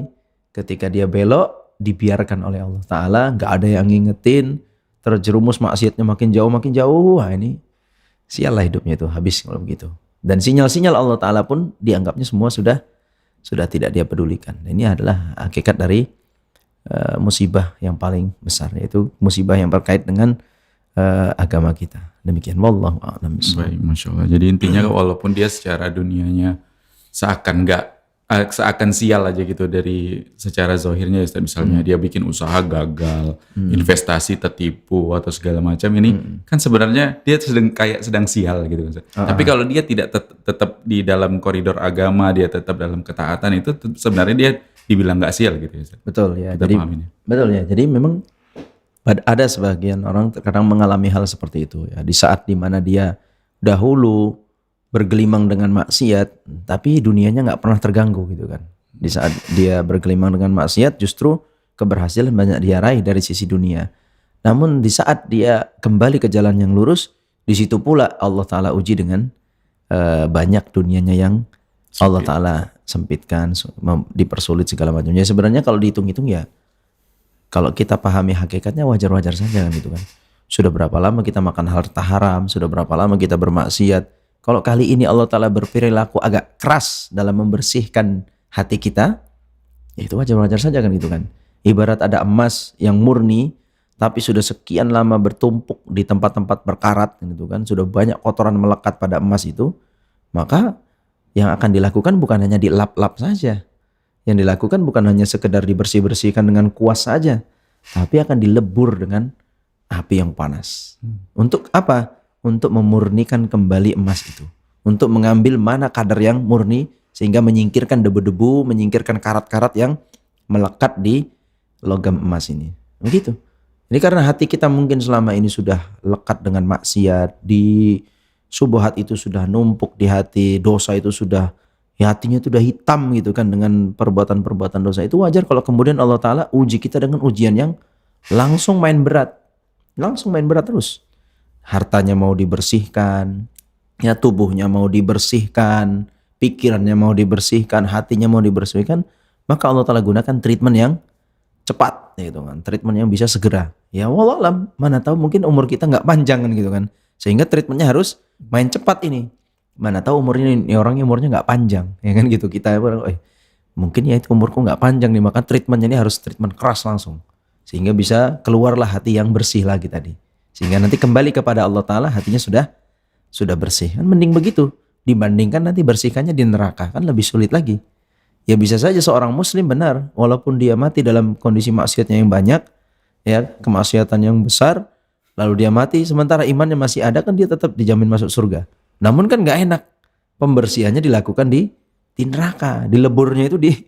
C: ketika dia belok, dibiarkan oleh Allah Ta'ala, nggak ada yang ngingetin, terjerumus maksiatnya makin jauh, wah ini sial lah hidupnya itu, habis kalau begitu. Dan sinyal-sinyal Allah Ta'ala pun dianggapnya semua sudah tidak dia pedulikan. Ini adalah hakikat dari musibah yang paling besar, yaitu musibah yang terkait dengan agama kita. Demikian, wallahu a'lam bishawab.
B: Baik, Masya Allah. Jadi intinya walaupun dia secara dunianya seakan sial aja gitu dari secara zahirnya, misalnya dia bikin usaha gagal, investasi tertipu atau segala macam, ini kan sebenarnya dia sedang sial gitu. Tapi kalau dia tidak tetap di dalam koridor agama, dia tetap dalam ketaatan, itu sebenarnya dia dibilang nggak sial gitu ya.
C: Betul ya.
B: Kita
C: Jadi
B: pahamin ya.
C: betul ya. Jadi memang ada sebagian orang terkadang mengalami hal seperti itu ya. Di saat dimana dia dahulu bergelimang dengan maksiat, tapi dunianya nggak pernah terganggu gitu kan. Di saat dia bergelimang dengan maksiat, justru keberhasilan banyak dia raih dari sisi dunia. Namun di saat dia kembali ke jalan yang lurus, di situ pula Allah Ta'ala uji dengan banyak dunianya yang Allah Ta'ala sempitkan, dipersulit segala macamnya. Sebenarnya kalau dihitung-hitung ya, kalau kita pahami hakikatnya wajar-wajar saja kan gitu kan. Sudah berapa lama kita makan harta haram, sudah berapa lama kita bermaksiat. Kalau kali ini Allah Ta'ala berperilaku agak keras dalam membersihkan hati kita, ya itu wajar-wajar saja kan gitu kan. Ibarat ada emas yang murni, tapi sudah sekian lama bertumpuk di tempat-tempat berkarat gitu kan. Sudah banyak kotoran melekat pada emas itu, maka yang akan dilakukan bukan hanya dilap-lap saja. Yang dilakukan bukan hanya sekedar dibersih-bersihkan dengan kuas saja, tapi akan dilebur dengan api yang panas. Untuk apa? Untuk memurnikan kembali emas itu. Untuk mengambil mana kadar yang murni, sehingga menyingkirkan debu-debu, menyingkirkan karat-karat yang melekat di logam emas ini. Begitu. Ini karena hati kita mungkin selama ini sudah lekat dengan maksiat, di syubhat itu sudah numpuk di hati, dosa itu sudah, ya hatinya itu sudah hitam gitu kan dengan perbuatan-perbuatan dosa. Itu wajar kalau kemudian Allah Ta'ala uji kita dengan ujian yang langsung main berat. Langsung main berat terus. Hartanya mau dibersihkan, ya tubuhnya mau dibersihkan, pikirannya mau dibersihkan, hatinya mau dibersihkan, maka Allah Ta'ala gunakan treatment yang cepat gitu kan, treatment yang bisa segera. Ya wallahualam, mana tahu mungkin umur kita nggak panjang kan gitu kan, sehingga treatmentnya harus main cepat ini. Mana tahu umurnya ini orangnya umurnya nggak panjang, ya kan gitu. Kita mungkin ya itu umurku nggak panjang nih, maka treatmentnya ini harus treatment keras langsung, sehingga bisa keluarlah hati yang bersih lagi tadi, sehingga nanti kembali kepada Allah Ta'ala hatinya sudah bersih. Kan mending begitu dibandingkan nanti bersihkannya di neraka, kan lebih sulit lagi. Ya bisa saja seorang muslim benar, walaupun dia mati dalam kondisi maksiatnya yang banyak, ya kemaksiatan yang besar, lalu dia mati sementara imannya masih ada, kan dia tetap dijamin masuk surga. Namun kan nggak enak, pembersihannya dilakukan di neraka, dileburnya itu di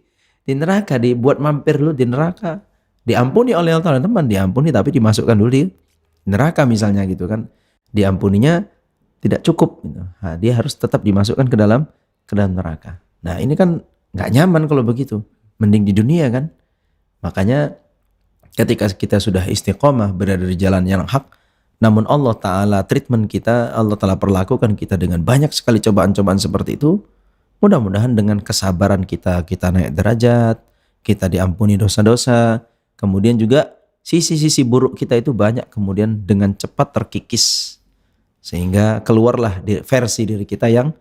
C: neraka, dibuat mampir dulu di neraka, diampuni oleh Allah Ta'ala, teman, diampuni tapi dimasukkan dulu di neraka misalnya gitu kan, diampuninya tidak cukup gitu. Nah, dia harus tetap dimasukkan ke dalam neraka. Nah ini kan nggak nyaman kalau begitu, mending di dunia kan. Makanya ketika kita sudah istiqomah berada di jalan yang hak, namun Allah Ta'ala treatment kita, Allah Ta'ala perlakukan kita dengan banyak sekali cobaan-cobaan seperti itu, mudah-mudahan dengan kesabaran kita naik derajat, kita diampuni dosa-dosa, kemudian juga sisi-sisi buruk kita itu banyak kemudian dengan cepat terkikis, sehingga keluarlah versi diri kita yang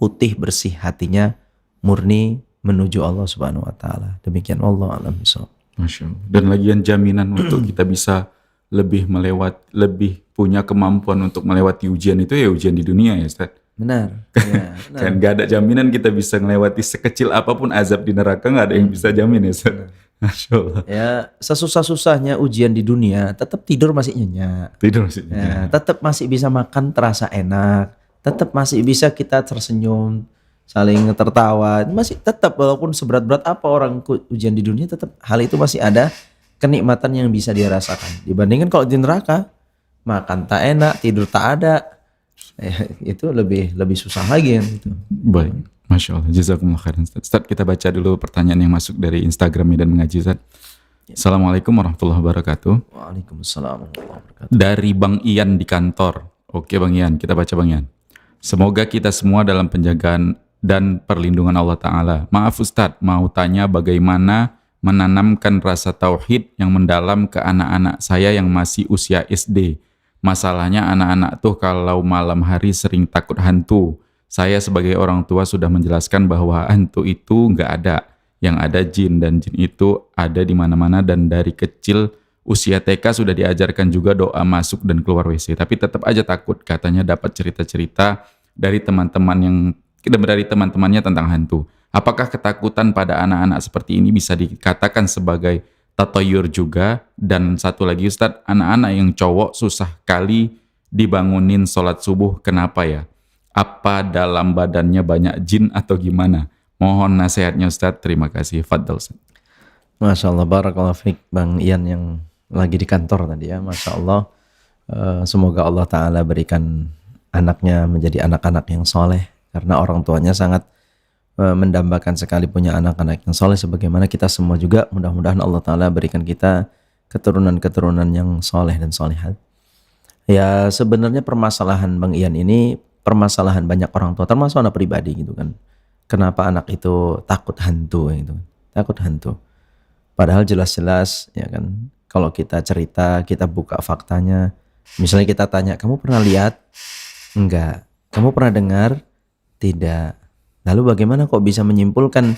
C: putih bersih, hatinya murni menuju Allah Subhanahu wa Ta'ala. Demikian, Allah a'lam bishawab.
B: Masya Allah. Dan lagian jaminan untuk kita bisa lebih punya kemampuan untuk melewati ujian itu ya ujian di dunia ya Ustaz.
C: Benar. Ya,
B: Kan gak ada jaminan kita bisa melewati sekecil apapun azab di neraka, gak ada yang bisa jamin ya Ustaz. Masya Allah.
C: Ya, sesusah-susahnya ujian di dunia, tetap tidur masih nyenyak.
B: Tidur sih.
C: Ya, tetap masih bisa makan terasa enak, tetap masih bisa kita tersenyum, saling tertawa, masih tetap walaupun seberat-berat apa orang ujian di dunia, tetap hal itu masih ada kenikmatan yang bisa dia rasakan. Dibandingkan kalau di neraka, makan tak enak, tidur tak ada, itu lebih susah lagi kan. Gitu.
B: Baik, Masya Allah. Jazakumullah khairan Ustaz. Ustaz, kita baca dulu pertanyaan yang masuk dari Instagram dan mengaji Ustaz. Assalamualaikum warahmatullahi wabarakatuh.
C: Waalaikumsalam warahmatullahi wabarakatuh.
B: Dari Bang Ian di kantor. Oke Bang Ian, kita baca Bang Ian. Semoga kita semua dalam penjagaan dan perlindungan Allah Ta'ala. Maaf Ustadz, mau tanya bagaimana menanamkan rasa tauhid yang mendalam ke anak-anak saya yang masih usia SD. Masalahnya anak-anak tuh kalau malam hari sering takut hantu. Saya sebagai orang tua sudah menjelaskan bahwa hantu itu nggak ada. Yang ada jin, dan jin itu ada di mana-mana, dan dari kecil usia TK sudah diajarkan juga doa masuk dan keluar WC. Tapi tetap aja takut, katanya dapat cerita-cerita dari teman-temannya tentang hantu. Apakah ketakutan pada anak-anak seperti ini bisa dikatakan sebagai tatoyur juga? Dan satu lagi Ustadz, anak-anak yang cowok susah kali dibangunin sholat subuh, kenapa ya? Apa dalam badannya banyak jin atau gimana? Mohon nasihatnya Ustadz, terima kasih. Fadl Ustadz.
C: Masya Allah, barakallahu fiik Bang Ian yang lagi di kantor tadi ya. Masya Allah, semoga Allah Ta'ala berikan anaknya menjadi anak-anak yang soleh, karena orang tuanya sangat mendambakan sekali punya anak-anak yang soleh, sebagaimana kita semua juga. Mudah-mudahan Allah Ta'ala berikan kita keturunan-keturunan yang soleh dan solehat. Ya, sebenarnya permasalahan Bang Ian ini permasalahan banyak orang tua, termasuk anak pribadi gitu kan. Kenapa anak itu takut hantu gitu, takut hantu. Padahal jelas-jelas ya kan, kalau kita cerita, kita buka faktanya, misalnya kita tanya, kamu pernah lihat? Enggak. Kamu pernah dengar? Tidak. Lalu bagaimana kok bisa menyimpulkan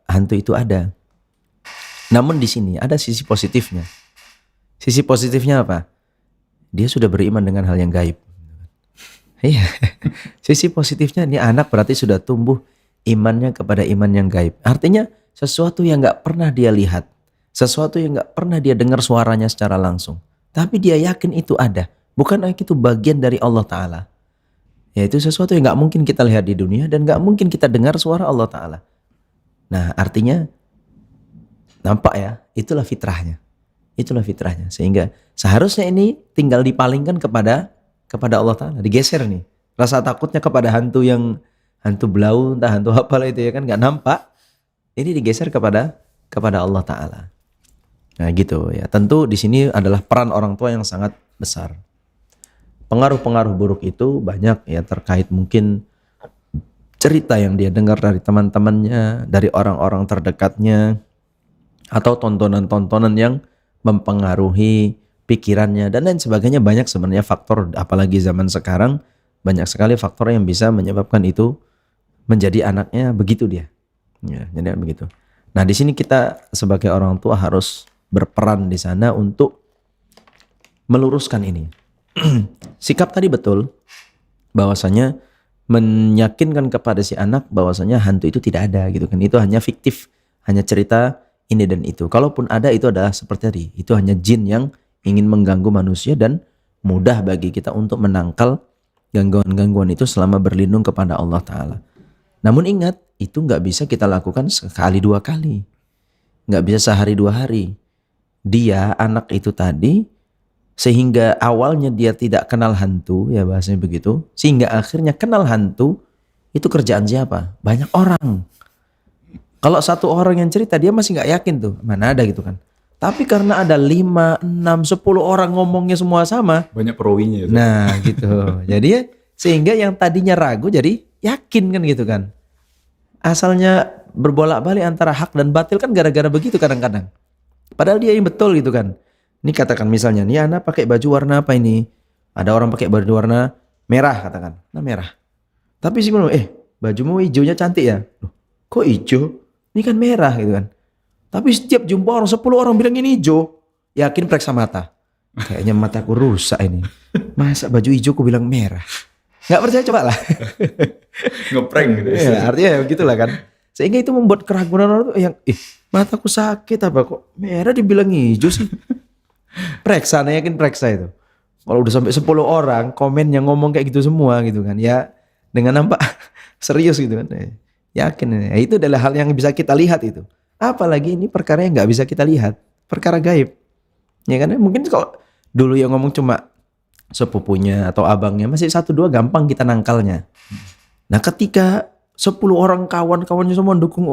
C: hantu itu ada? Namun di sini ada sisi positifnya. Sisi positifnya apa? Dia sudah beriman dengan hal yang gaib. Iya. Sisi positifnya, ini anak berarti sudah tumbuh imannya kepada iman yang gaib. Artinya sesuatu yang nggak pernah dia lihat, sesuatu yang nggak pernah dia dengar suaranya secara langsung, tapi dia yakin itu ada. Bukan itu bagian dari Allah Ta'ala. Yaitu sesuatu yang nggak mungkin kita lihat di dunia dan nggak mungkin kita dengar suara Allah Ta'ala. Nah, artinya nampak ya, itulah fitrahnya. Itulah fitrahnya. Sehingga seharusnya ini tinggal dipalingkan kepada Allah Ta'ala. Digeser nih. Rasa takutnya kepada hantu yang hantu belau, entah hantu apalah itu ya kan, nggak nampak. Ini digeser kepada Allah Ta'ala. Nah gitu ya. Tentu di sini adalah peran orang tua yang sangat besar. Pengaruh-pengaruh buruk itu banyak ya, terkait mungkin cerita yang dia dengar dari teman-temannya, dari orang-orang terdekatnya, atau tontonan-tontonan yang mempengaruhi pikirannya dan lain sebagainya. Banyak sebenarnya faktor, apalagi zaman sekarang banyak sekali faktor yang bisa menyebabkan itu menjadi anaknya begitu dia. Ya, jadi begitu. Nah, di sini kita sebagai orang tua harus berperan di sana untuk meluruskan ini. Sikap tadi betul, bahwasanya meyakinkan kepada si anak bahwasanya hantu itu tidak ada gitu kan. Itu hanya fiktif, hanya cerita ini dan itu. Kalaupun ada, itu adalah seperti tadi, itu hanya jin yang ingin mengganggu manusia, dan mudah bagi kita untuk menangkal gangguan-gangguan itu selama berlindung kepada Allah Ta'ala. Namun ingat, itu nggak bisa kita lakukan sekali dua kali, nggak bisa sehari dua hari. Dia, anak itu tadi, sehingga awalnya dia tidak kenal hantu, ya bahasanya begitu, sehingga akhirnya kenal hantu, itu kerjaan siapa? Banyak orang. Kalau satu orang yang cerita, dia masih nggak yakin tuh, mana ada gitu kan. Tapi karena ada 5, 6, 10 orang ngomongnya semua sama,
B: banyak perawinya.
C: Nah gitu. Jadi sehingga yang tadinya ragu jadi yakin kan gitu kan. Asalnya berbolak-balik antara hak dan batil kan gara-gara begitu kadang-kadang. Padahal dia yang betul gitu kan. Ini katakan misalnya, nih anak pakai baju warna apa ini? Ada orang pakai baju warna merah katakan. Nah merah. Tapi sih bajumu hijaunya cantik ya. Loh, kok hijau? Ini kan merah gitu kan. Tapi setiap jumpa orang 10 orang bilang ini hijau, yakin periksa mata. Kayaknya mataku rusak ini. Masa baju hijau aku bilang merah? Gak percaya coba lah.
B: Ngeprank gitu.
C: Ya, artinya ya begitulah kan. Sehingga itu membuat keraguan orang itu yang Mataku sakit apa kok merah dibilang hijau sih. Periksa, nah yakin periksa itu. Kalau udah sampai 10 orang komen yang ngomong kayak gitu semua gitu kan. Ya dengan nampak serius gitu kan. Yakin ya, itu adalah hal yang bisa kita lihat itu. Apalagi ini perkara yang nggak bisa kita lihat. Perkara gaib. Ya kan mungkin kalau dulu yang ngomong cuma sepupunya atau abangnya masih 1-2 gampang kita nangkalnya. Nah ketika 10 orang kawan-kawannya semua dukung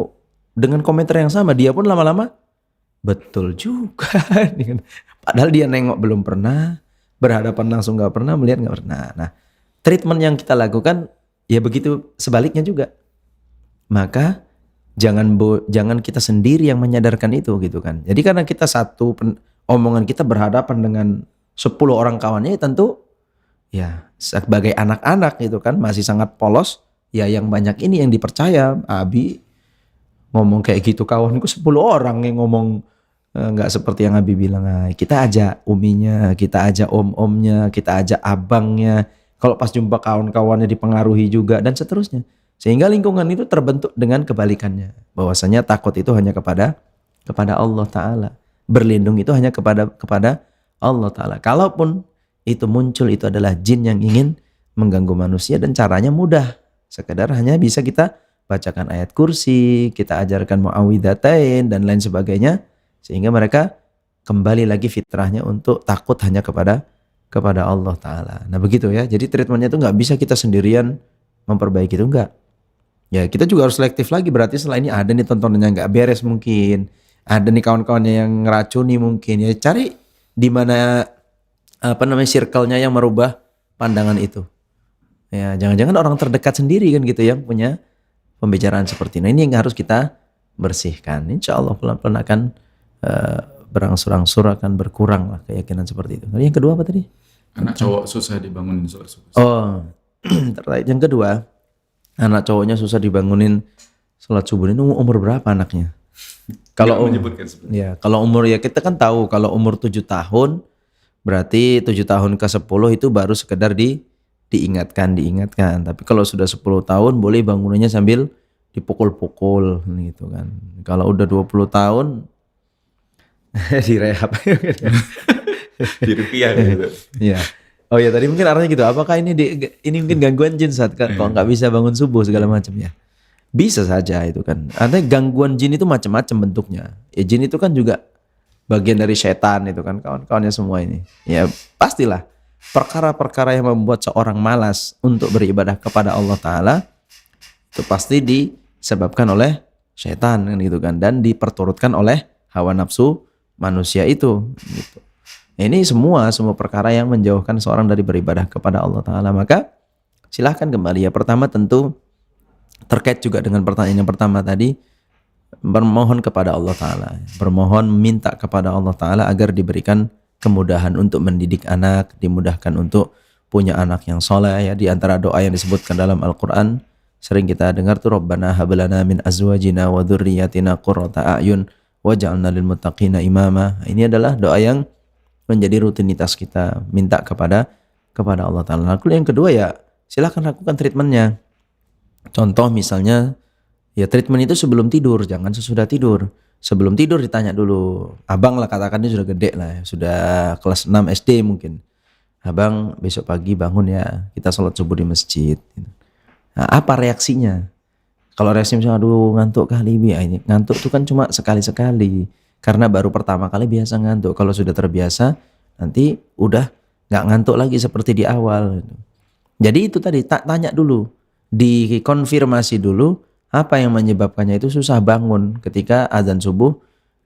C: dengan komentar yang sama, dia pun lama-lama betul juga. Padahal dia nengok belum pernah, berhadapan langsung gak pernah, melihat gak pernah. Nah treatment yang kita lakukan ya begitu sebaliknya juga. Maka jangan kita sendiri yang menyadarkan itu gitu kan. Jadi karena kita omongan kita berhadapan dengan 10 orang kawannya, tentu ya sebagai anak-anak gitu kan masih sangat polos. Ya yang banyak ini yang dipercaya. Abi ngomong kayak gitu, kawanku 10 orang yang ngomong nggak seperti yang Abi bilang. Kita ajak uminya, kita ajak om-omnya, kita ajak abangnya. Kalau pas jumpa kawan-kawannya dipengaruhi juga dan seterusnya. Sehingga lingkungan itu terbentuk dengan kebalikannya. Bahwasanya takut itu hanya kepada Allah Ta'ala. Berlindung itu hanya kepada Allah Ta'ala. Kalaupun itu muncul, itu adalah jin yang ingin mengganggu manusia dan caranya mudah. Sekedar hanya bisa kita bacakan ayat kursi, kita ajarkan muawwidzatain dan lain sebagainya. Sehingga mereka kembali lagi fitrahnya untuk takut hanya kepada Allah Ta'ala. Nah begitu ya, jadi treatmentnya itu gak bisa kita sendirian memperbaiki itu, enggak. Ya kita juga harus selektif lagi, berarti setelah ini ada nih tontonannya gak beres mungkin. Ada nih kawan-kawannya yang ngeracuni mungkin. Ya cari di mana circle-nya yang merubah pandangan itu. Ya jangan-jangan orang terdekat sendiri kan gitu yang punya pembicaraan seperti ini. Ini yang harus kita bersihkan. Insya Allah pelan-pelan akan berangsur-angsur akan berkurang lah keyakinan seperti itu. Tadi yang kedua apa tadi?
B: Anak cowok susah dibangunin sholat subuh.
C: Oh, terkait yang kedua, anak cowoknya susah dibangunin sholat subuh. Ini umur berapa anaknya? Kalau
B: menyebutkan sebenarnya.
C: Ya, kalau umur ya kita kan tahu kalau umur 7 tahun berarti 7 tahun ke 10 itu baru sekedar diingatkan. Tapi kalau sudah 10 tahun boleh bangunannya sambil dipukul-pukul gitu kan. Kalau udah 20 tahun direhab.
B: Di rupiah gitu.
C: Iya. Oh ya tadi mungkin arahnya gitu. Apakah ini mungkin gangguan jin saat kalau nggak bisa bangun subuh segala macam ya? Bisa saja itu kan. Artinya gangguan jin itu macam-macam bentuknya. Ya jin itu kan juga bagian dari setan itu kan kawan-kawannya semua ini. Ya pastilah perkara-perkara yang membuat seorang malas untuk beribadah kepada Allah Ta'ala itu pasti disebabkan oleh setan kan gitu kan. Dan diperturutkan oleh hawa nafsu manusia itu gitu. Ini semua perkara yang menjauhkan seorang dari beribadah kepada Allah Ta'ala. Maka silahkan kembali. Ya pertama tentu terkait juga dengan pertanyaan yang pertama tadi, bermohon kepada Allah Ta'ala. Bermohon minta kepada Allah Ta'ala agar diberikan kemudahan untuk mendidik anak, dimudahkan untuk punya anak yang soleh. Ya, di antara doa yang disebutkan dalam Al-Quran sering kita dengar tuh, Rabbana hablana min azwajina wa dzurriyyatina qurrata a'yun waj'alna lil muttaqina imama. Ini adalah doa yang menjadi rutinitas kita, minta kepada Allah Ta'ala. Lalu yang kedua ya silakan lakukan treatmentnya. Contoh misalnya ya treatment itu sebelum tidur, jangan sesudah tidur. Sebelum tidur ditanya dulu, abang lah katakan dia sudah gede lah ya, sudah kelas 6 SD mungkin. Abang besok pagi bangun ya, kita sholat subuh di masjid. Nah, apa reaksinya? Kalau reaksi misalnya aduh ngantuk kali ya, ini ngantuk itu kan cuma sekali-sekali. Karena baru pertama kali biasa ngantuk. Kalau sudah terbiasa nanti udah gak ngantuk lagi seperti di awal. Jadi itu tadi tanya dulu, dikonfirmasi dulu apa yang menyebabkannya itu susah bangun ketika azan subuh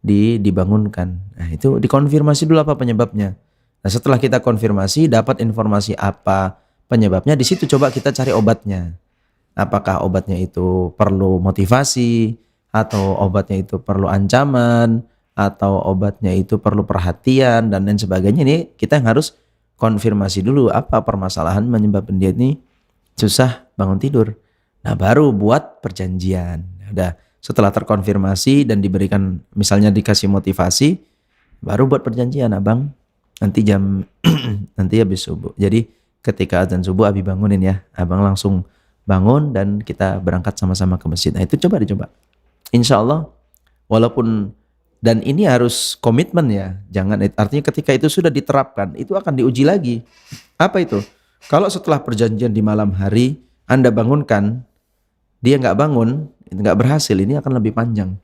C: dibangunkan. Nah itu dikonfirmasi dulu apa penyebabnya. Nah setelah kita konfirmasi dapat informasi apa penyebabnya, di situ coba kita cari obatnya. Apakah obatnya itu perlu motivasi, atau obatnya itu perlu ancaman, atau obatnya itu perlu perhatian dan lain sebagainya. Ini kita yang harus konfirmasi dulu apa permasalahan menyebabkan dia ini susah bangun tidur. Nah baru buat perjanjian. Udah setelah terkonfirmasi dan diberikan misalnya dikasih motivasi, baru buat perjanjian, abang nanti nanti habis subuh. Jadi ketika azan subuh abi bangunin ya, abang langsung bangun dan kita berangkat sama-sama ke masjid. Nah itu dicoba. Insya Allah Walaupun, dan ini harus komitmen ya. Jangan, artinya ketika itu sudah diterapkan, itu akan diuji lagi. Apa itu? Kalau setelah perjanjian di malam hari Anda bangunkan, dia nggak bangun, nggak berhasil, ini akan lebih panjang.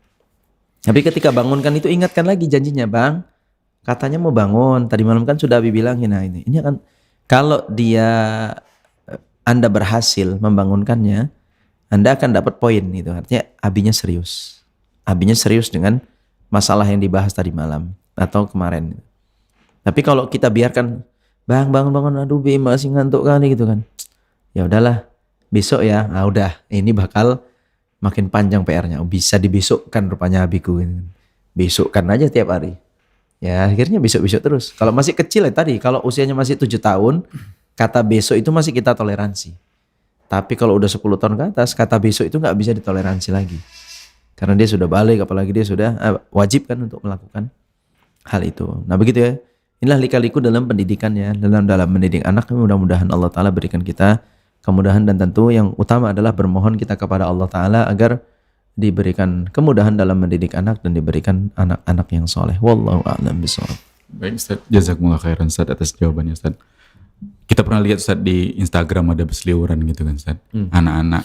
C: Tapi ketika bangunkan itu ingatkan lagi janjinya, Bang. Katanya mau bangun, tadi malam kan sudah Abi bilangin. Nah ini akan, kalau dia Anda berhasil membangunkannya, Anda akan dapat poin itu. Artinya Abinya serius. Abinya serius dengan masalah yang dibahas tadi malam atau kemarin. Tapi kalau kita biarkan, Bang bangun, aduh Bi masih ngantuk kali gitu kan. Ya udahlah, besok ya. Nah udah, ini bakal makin panjang PR-nya. Bisa dibesokkan rupanya Abiku gitu. Besokkan aja tiap hari. Ya akhirnya besok-besok terus. Kalau masih kecil ya tadi, kalau usianya masih 7 tahun, kata besok itu masih kita toleransi. Tapi kalau udah 10 tahun ke atas, kata besok itu nggak bisa ditoleransi lagi. Karena dia sudah balik, apalagi dia sudah wajib kan untuk melakukan hal itu. Nah begitu ya. Inilah lika-liku dalam pendidikannya, dalam mendidik anak. Mudah-mudahan Allah Ta'ala berikan kita kemudahan, dan tentu yang utama adalah bermohon kita kepada Allah Ta'ala agar diberikan kemudahan dalam mendidik anak dan diberikan anak-anak yang soleh. Wallahu a'lam bishawab.
B: Baik Ustaz, jazakumullah khairan Ustaz atas jawabannya Ustaz. Kita pernah lihat Ustaz di Instagram ada berseliweran gitu kan Ustaz. Anak-anak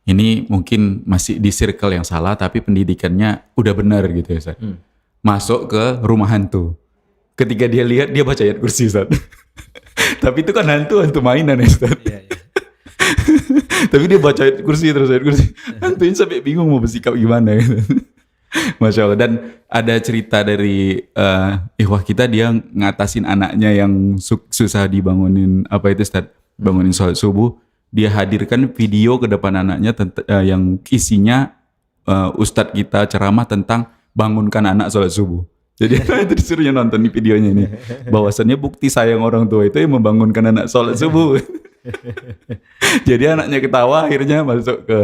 B: ini mungkin masih di circle yang salah tapi pendidikannya udah benar gitu ya Ustaz. Masuk ke rumah hantu. Ketika dia lihat, dia baca ayat kursi Ustaz. Tapi itu kan hantu mainan ya Ustaz.
C: Iya.
B: Tapi dia baca ayat kursi terus, ayat kursi. Hantunya sampai bingung mau bersikap gimana gitu. Masya Allah. Dan ada cerita dari ikhwah kita, dia ngatasin anaknya yang susah dibangunin, apa itu Ustaz? Bangunin sholat subuh. Dia hadirkan video ke depan anaknya yang isinya Ustadz kita ceramah tentang bangunkan anak sholat subuh. Jadi itu disuruhnya nonton di videonya ini. Bahwasannya bukti sayang orang tua itu yang membangunkan anak sholat subuh. Jadi anaknya ketawa, akhirnya masuk ke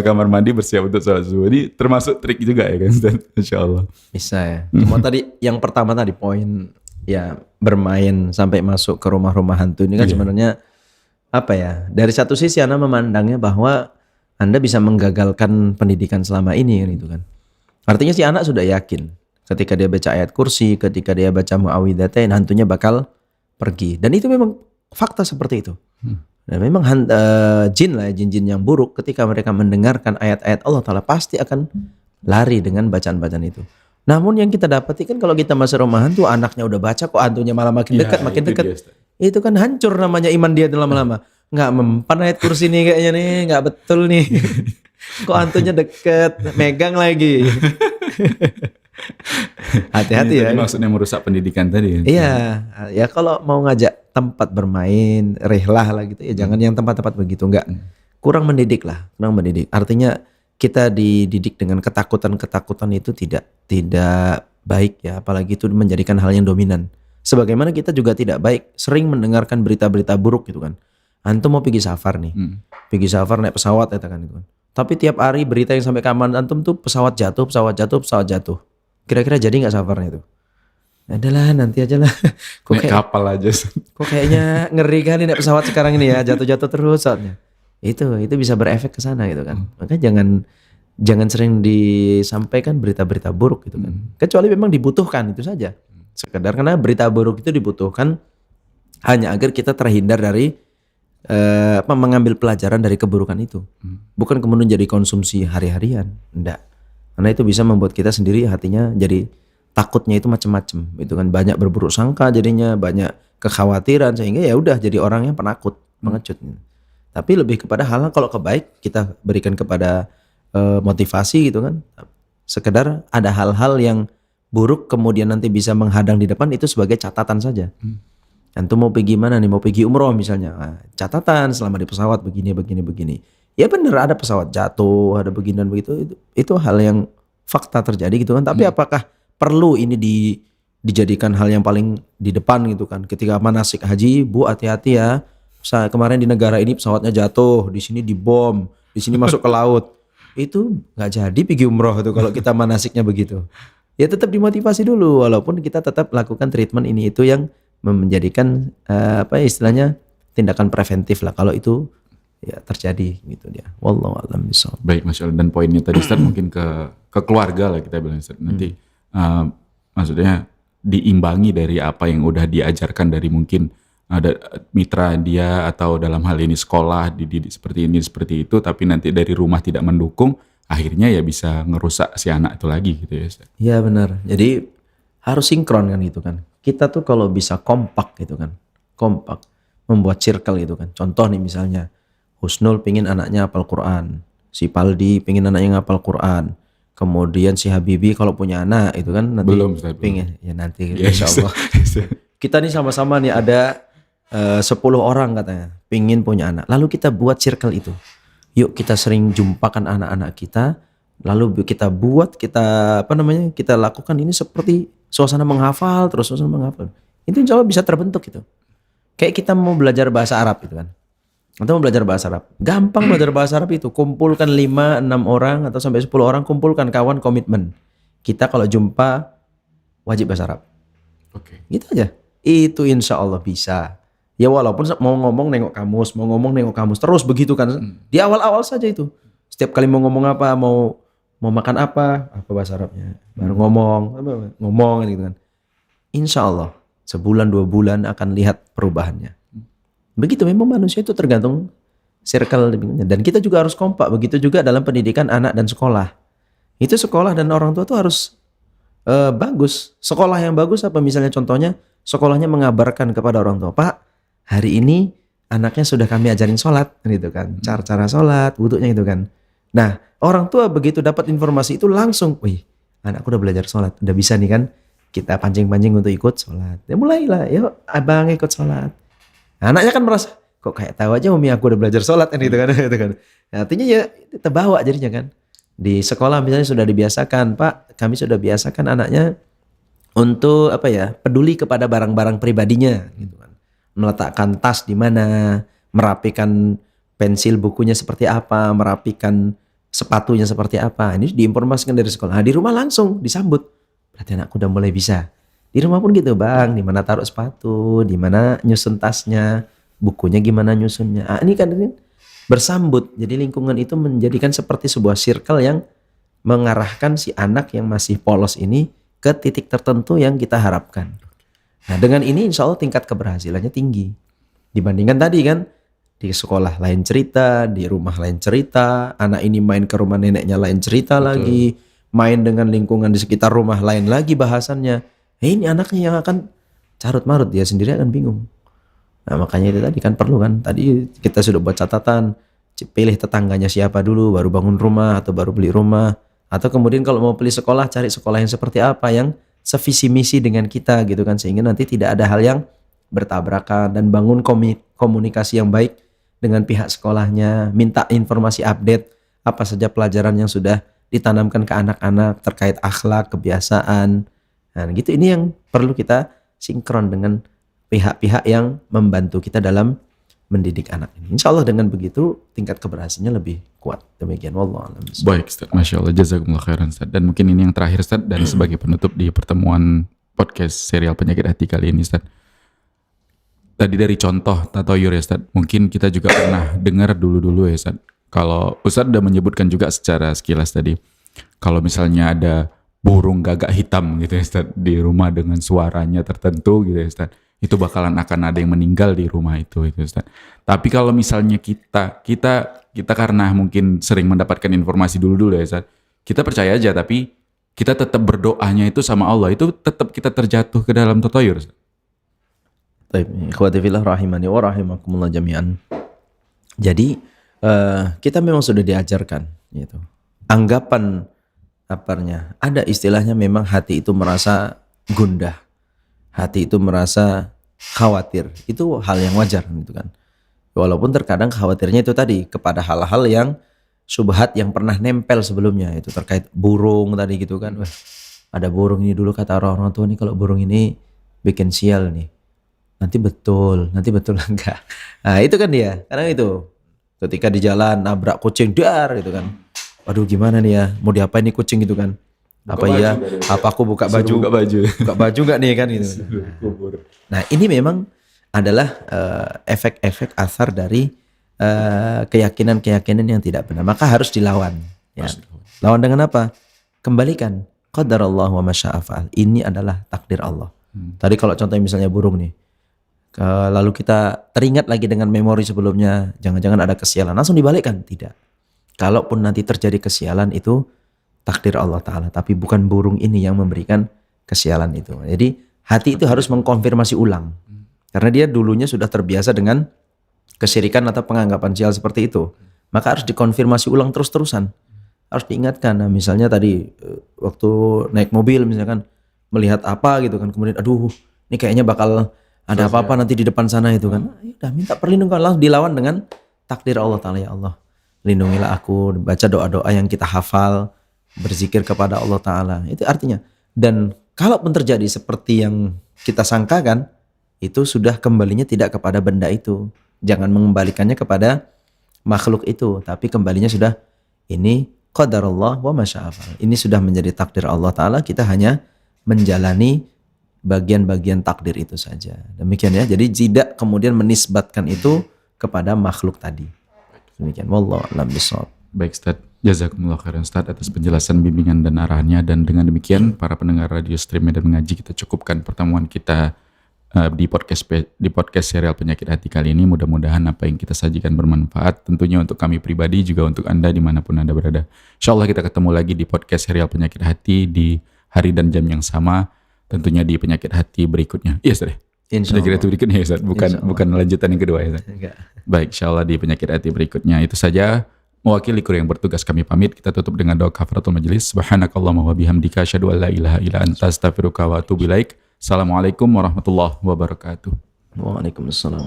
B: kamar mandi bersiap untuk sholat subuh. Ini termasuk trik juga ya kan Ustaz? Insya Allah.
C: Bisa ya. Cuma tadi yang pertama tadi poin ya, bermain sampai masuk ke rumah-rumah hantu ini kan sebenarnya apa ya? Dari satu sisi Anda memandangnya bahwa Anda bisa menggagalkan pendidikan selama ini kan, itu kan. Artinya si anak sudah yakin ketika dia baca ayat kursi, ketika dia baca muawwidzatain, hantunya bakal pergi. Dan itu memang fakta seperti itu. Dan memang jin lah, jin-jin yang buruk ketika mereka mendengarkan ayat-ayat Allah Ta'ala pasti akan lari dengan bacaan-bacaan itu. Namun yang kita dapati kan kalau kita masuk rumah hantu, anaknya udah baca kok hantunya malah makin dekat, makin dekat. Itu kan hancur namanya iman dia lama-lama. Nggak mempan ayat kursi nih kayaknya nih, nggak betul nih. Kok hantunya deket, megang lagi. Hati-hati ya.
B: Maksudnya merusak pendidikan tadi.
C: Iya, ya kalau mau ngajak tempat bermain, rehlah lah gitu ya, jangan yang tempat-tempat begitu, enggak. Kurang mendidik lah, kurang mendidik. Artinya kita dididik dengan ketakutan-ketakutan itu tidak baik ya, apalagi itu menjadikan hal yang dominan. Sebagaimana kita juga tidak baik sering mendengarkan berita-berita buruk gitu kan. Antum mau pergi safar nih, pergi safar naik pesawat ya kan itu kan. Tapi tiap hari berita yang sampai kaman antum tuh pesawat jatuh. Kira-kira jadi nggak safarnya itu? Adalah nanti aja lah.
B: Naik kapal aja.
C: Kok kayaknya ngeri kali naik pesawat sekarang ini ya, jatuh-jatuh terus saatnya. Itu bisa berefek ke sana gitu kan. Makanya jangan sering disampaikan berita-berita buruk gitu kan. Kecuali memang dibutuhkan, itu saja. Sekedar karena berita buruk itu dibutuhkan hanya agar kita terhindar dari mengambil pelajaran dari keburukan itu. Bukan kemudian jadi konsumsi hari-harian. Enggak. Karena itu bisa membuat kita sendiri hatinya jadi takutnya itu macam-macam. Itu kan banyak berburuk sangka jadinya, banyak kekhawatiran sehingga ya udah jadi orang yang penakut, pengecut. Tapi lebih kepada hal kalau kebaik kita berikan kepada motivasi gitu kan. Sekedar ada hal-hal yang buruk kemudian nanti bisa menghadang di depan, itu sebagai catatan saja. Antum mau pergi mana nih? Mau pergi umroh misalnya. Nah, catatan selama di pesawat begini. Ya benar ada pesawat jatuh, ada begini dan begitu. Itu hal yang fakta terjadi gitu kan. Tapi apakah perlu ini dijadikan hal yang paling di depan gitu kan? Ketika manasik haji, Bu hati-hati ya. Kemarin di negara ini pesawatnya jatuh, di sini dibom, di sini masuk ke laut. Itu nggak jadi pergi umroh tuh kalau kita manasiknya begitu. Ya tetap dimotivasi dulu, walaupun kita tetap lakukan treatment ini itu yang menjadikan istilahnya tindakan preventif lah. Kalau itu ya terjadi gitu dia. Wallahu a'lam bishawab.
B: Baik, Masya Allah. Dan poinnya tadi Ustaz mungkin ke keluarga lah kita bilang Ustaz. Nanti maksudnya diimbangi dari apa yang udah diajarkan dari mungkin ada mitra dia atau dalam hal ini sekolah dididik seperti ini seperti itu, tapi nanti dari rumah tidak mendukung, akhirnya ya bisa ngerusak si anak itu lagi gitu ya Ustaz.
C: Iya benar. Jadi harus sinkron kan gitu kan. Kita tuh kalau bisa kompak gitu kan. Kompak. Membuat circle gitu kan. Contoh nih misalnya. Husnul pingin anaknya hafal Quran. Si Paldi pingin anaknya ngapal Quran. Kemudian si Habibi kalau punya anak itu kan nanti
B: Belum, Ustaz,
C: pingin. Ya nanti
B: Ya,
C: insya Allah. Kita nih sama-sama nih ada 10 orang katanya. Pingin punya anak. Lalu kita buat circle itu. Yuk kita sering jumpakan anak-anak kita. Lalu kita buat, kita lakukan ini seperti suasana menghafal, terus suasana menghafal. Itu insya Allah bisa terbentuk gitu. Kayak kita mau belajar bahasa Arab gitu kan. Atau mau belajar bahasa Arab. Gampang belajar bahasa Arab itu. Kumpulkan 5, 6 orang atau sampai 10 orang, kumpulkan kawan, komitmen. Kita kalau jumpa wajib bahasa Arab.
B: Oke.
C: Gitu aja. Itu insya Allah bisa. Ya walaupun mau ngomong nengok kamus, mau ngomong nengok kamus. Terus begitu kan. Di awal-awal saja itu. Setiap kali mau ngomong apa, mau makan apa bahasa Arabnya. Baru ngomong gitu kan. Insya Allah sebulan 2 bulan akan lihat perubahannya. Begitu memang manusia itu tergantung circle dan kita juga harus kompak. Begitu juga dalam pendidikan anak dan sekolah. Itu sekolah dan orang tua tuh harus bagus. Sekolah yang bagus apa misalnya contohnya sekolahnya mengabarkan kepada orang tua, Pak, hari ini anaknya sudah kami ajarin sholat gitu kan. Cara-cara sholat, wudhunya itu kan. Nah, orang tua begitu dapat informasi itu langsung, wih, anakku udah belajar sholat, udah bisa nih kan. Kita pancing-pancing untuk ikut sholat. Ya mulailah, yuk abang ikut sholat. Nah, anaknya kan merasa kok kayak tahu aja umi aku udah belajar sholat kan gitu kan. Nah, artinya ya terbawa jadinya kan. Di sekolah misalnya sudah dibiasakan, Pak, kami sudah biasakan anaknya untuk peduli kepada barang-barang pribadinya gitu kan. Meletakkan tas di mana, merapikan pensil bukunya seperti apa, merapikan sepatunya seperti apa. Ini diinformasikan dari sekolah. Nah, di rumah langsung disambut. Berarti anakku udah mulai bisa. Di rumah pun gitu, Bang, di mana taruh sepatu, di mana nyusun tasnya, bukunya gimana nyusunnya. Ini kan ini bersambut. Jadi lingkungan itu menjadikan seperti sebuah circle yang mengarahkan si anak yang masih polos ini ke titik tertentu yang kita harapkan. Nah, dengan ini insya Allah tingkat keberhasilannya tinggi. Dibandingkan tadi kan, di sekolah lain cerita, di rumah lain cerita, anak ini main ke rumah neneknya lain cerita lagi, main dengan lingkungan di sekitar rumah lain lagi bahasannya. Ini anaknya yang akan carut marut, dia sendiri akan bingung. Nah makanya itu tadi kan perlu kan, tadi kita sudah buat catatan, pilih tetangganya siapa dulu, baru bangun rumah atau baru beli rumah, atau kemudian kalau mau pilih sekolah, cari sekolah yang seperti apa, yang sevisi misi dengan kita gitu kan, sehingga nanti tidak ada hal yang bertabrakan, dan bangun komunikasi yang baik dengan pihak sekolahnya, minta informasi update apa saja pelajaran yang sudah ditanamkan ke anak-anak terkait akhlak, kebiasaan. Nah gitu, ini yang perlu kita sinkron dengan pihak-pihak yang membantu kita dalam mendidik anak ini. Insya Allah dengan begitu tingkat keberhasilannya lebih kuat. Demikian, wallahu a'lam.
B: Baik Ustaz, Masya Allah, jazakumullah khairan Ustaz. Dan mungkin ini yang terakhir Ustaz, dan sebagai penutup di pertemuan podcast serial penyakit hati kali ini Ustaz. Tadi dari contoh tatoyur ya Ustaz, mungkin kita juga pernah dengar dulu-dulu ya Ustaz. Kalau Ustaz udah menyebutkan juga secara sekilas tadi, kalau misalnya ada burung gagak hitam gitu ya Ustaz di rumah dengan suaranya tertentu gitu ya Ustaz, itu bakalan akan ada yang meninggal di rumah itu Ustaz. Tapi kalau misalnya kita karena mungkin sering mendapatkan informasi dulu ya Ustaz, kita percaya aja, tapi kita tetap berdoanya itu sama Allah, itu tetap kita terjatuh ke dalam tatoyur Ustaz.
C: Baik, ikhwati fillah rahimani wa rahimakumullah jami'an. Jadi kita memang sudah diajarkan gitu. Anggapan ada istilahnya memang hati itu merasa gundah. Hati itu merasa khawatir. Itu hal yang wajar gitu kan. Walaupun terkadang khawatirnya itu tadi kepada hal-hal yang syubhat yang pernah nempel sebelumnya, itu terkait burung tadi gitu kan. Wah, ada burung ini dulu kata orang-orang tua nih, kalau burung ini bikin sial nih. Nanti betul enggak. Nah, itu kan dia. Karena itu ketika di jalan nabrak kucing dar gitu kan. Waduh gimana nih ya, mau diapain nih kucing gitu kan. Apa aku buka baju enggak nih kan gitu. Nah, ini memang adalah efek-efek asar dari keyakinan-keyakinan yang tidak benar, maka harus dilawan. Ya. Lawan dengan apa? Kembalikan. Qadarallah wa masya'a fa'al. Ini adalah takdir Allah. Tadi kalau contohnya misalnya burung nih, lalu kita teringat lagi dengan memori sebelumnya, jangan-jangan ada kesialan, langsung dibalikkan. Tidak. Kalaupun nanti terjadi kesialan itu takdir Allah Ta'ala, tapi bukan burung ini yang memberikan kesialan itu. Jadi hati itu harus mengkonfirmasi ulang. Karena dia dulunya sudah terbiasa dengan kesyirikan atau penganggapan sial seperti itu. Maka harus dikonfirmasi ulang terus-terusan. Harus diingatkan. Nah, misalnya tadi waktu naik mobil misalkan melihat apa gitu kan, kemudian aduh ini kayaknya bakal ada apa-apa nanti di depan sana itu kan. Udah minta perlindungan, langsung dilawan dengan takdir Allah Ta'ala. Ya Allah, lindungilah aku, baca doa-doa yang kita hafal, berzikir kepada Allah Ta'ala. Itu artinya. Dan kalaupun terjadi seperti yang kita sangkakan, itu sudah kembalinya tidak kepada benda itu. Jangan mengembalikannya kepada makhluk itu, tapi kembalinya sudah ini qadarullah wa masya'a fa'al. Ini sudah menjadi takdir Allah Ta'ala, kita hanya menjalani bagian-bagian takdir itu saja. Demikian ya. Jadi tidak kemudian menisbatkan itu kepada makhluk tadi. Demikian. Wallahu a'lam bishawab.
B: Baik Ustaz, jazakumullah khairan Ustaz atas penjelasan, bimbingan dan arahannya. Dan dengan demikian para pendengar radio stream Medan Mengaji, kita cukupkan pertemuan kita di podcast serial Penyakit Hati kali ini. Mudah-mudahan apa yang kita sajikan bermanfaat, tentunya untuk kami pribadi, juga untuk Anda dimanapun Anda berada. InsyaAllah kita ketemu lagi di podcast serial Penyakit Hati di hari dan jam yang sama, tentunya di Penyakit Hati berikutnya. Iya Ustaz, Penyakit Hati berikutnya ya Ustaz, bukan lanjutan yang kedua ya Ustaz. Baik, InsyaAllah di Penyakit Hati berikutnya. Itu saja, mewakili kru yang bertugas kami pamit. Kita tutup dengan doa kafaratul majelis. Subhanakallahumma wa bihamdika asyhadu an la ilaha illa anta astaghfiruka wa atubu ilaik. Assalamualaikum warahmatullahi wabarakatuh.
C: Waalaikumsalam.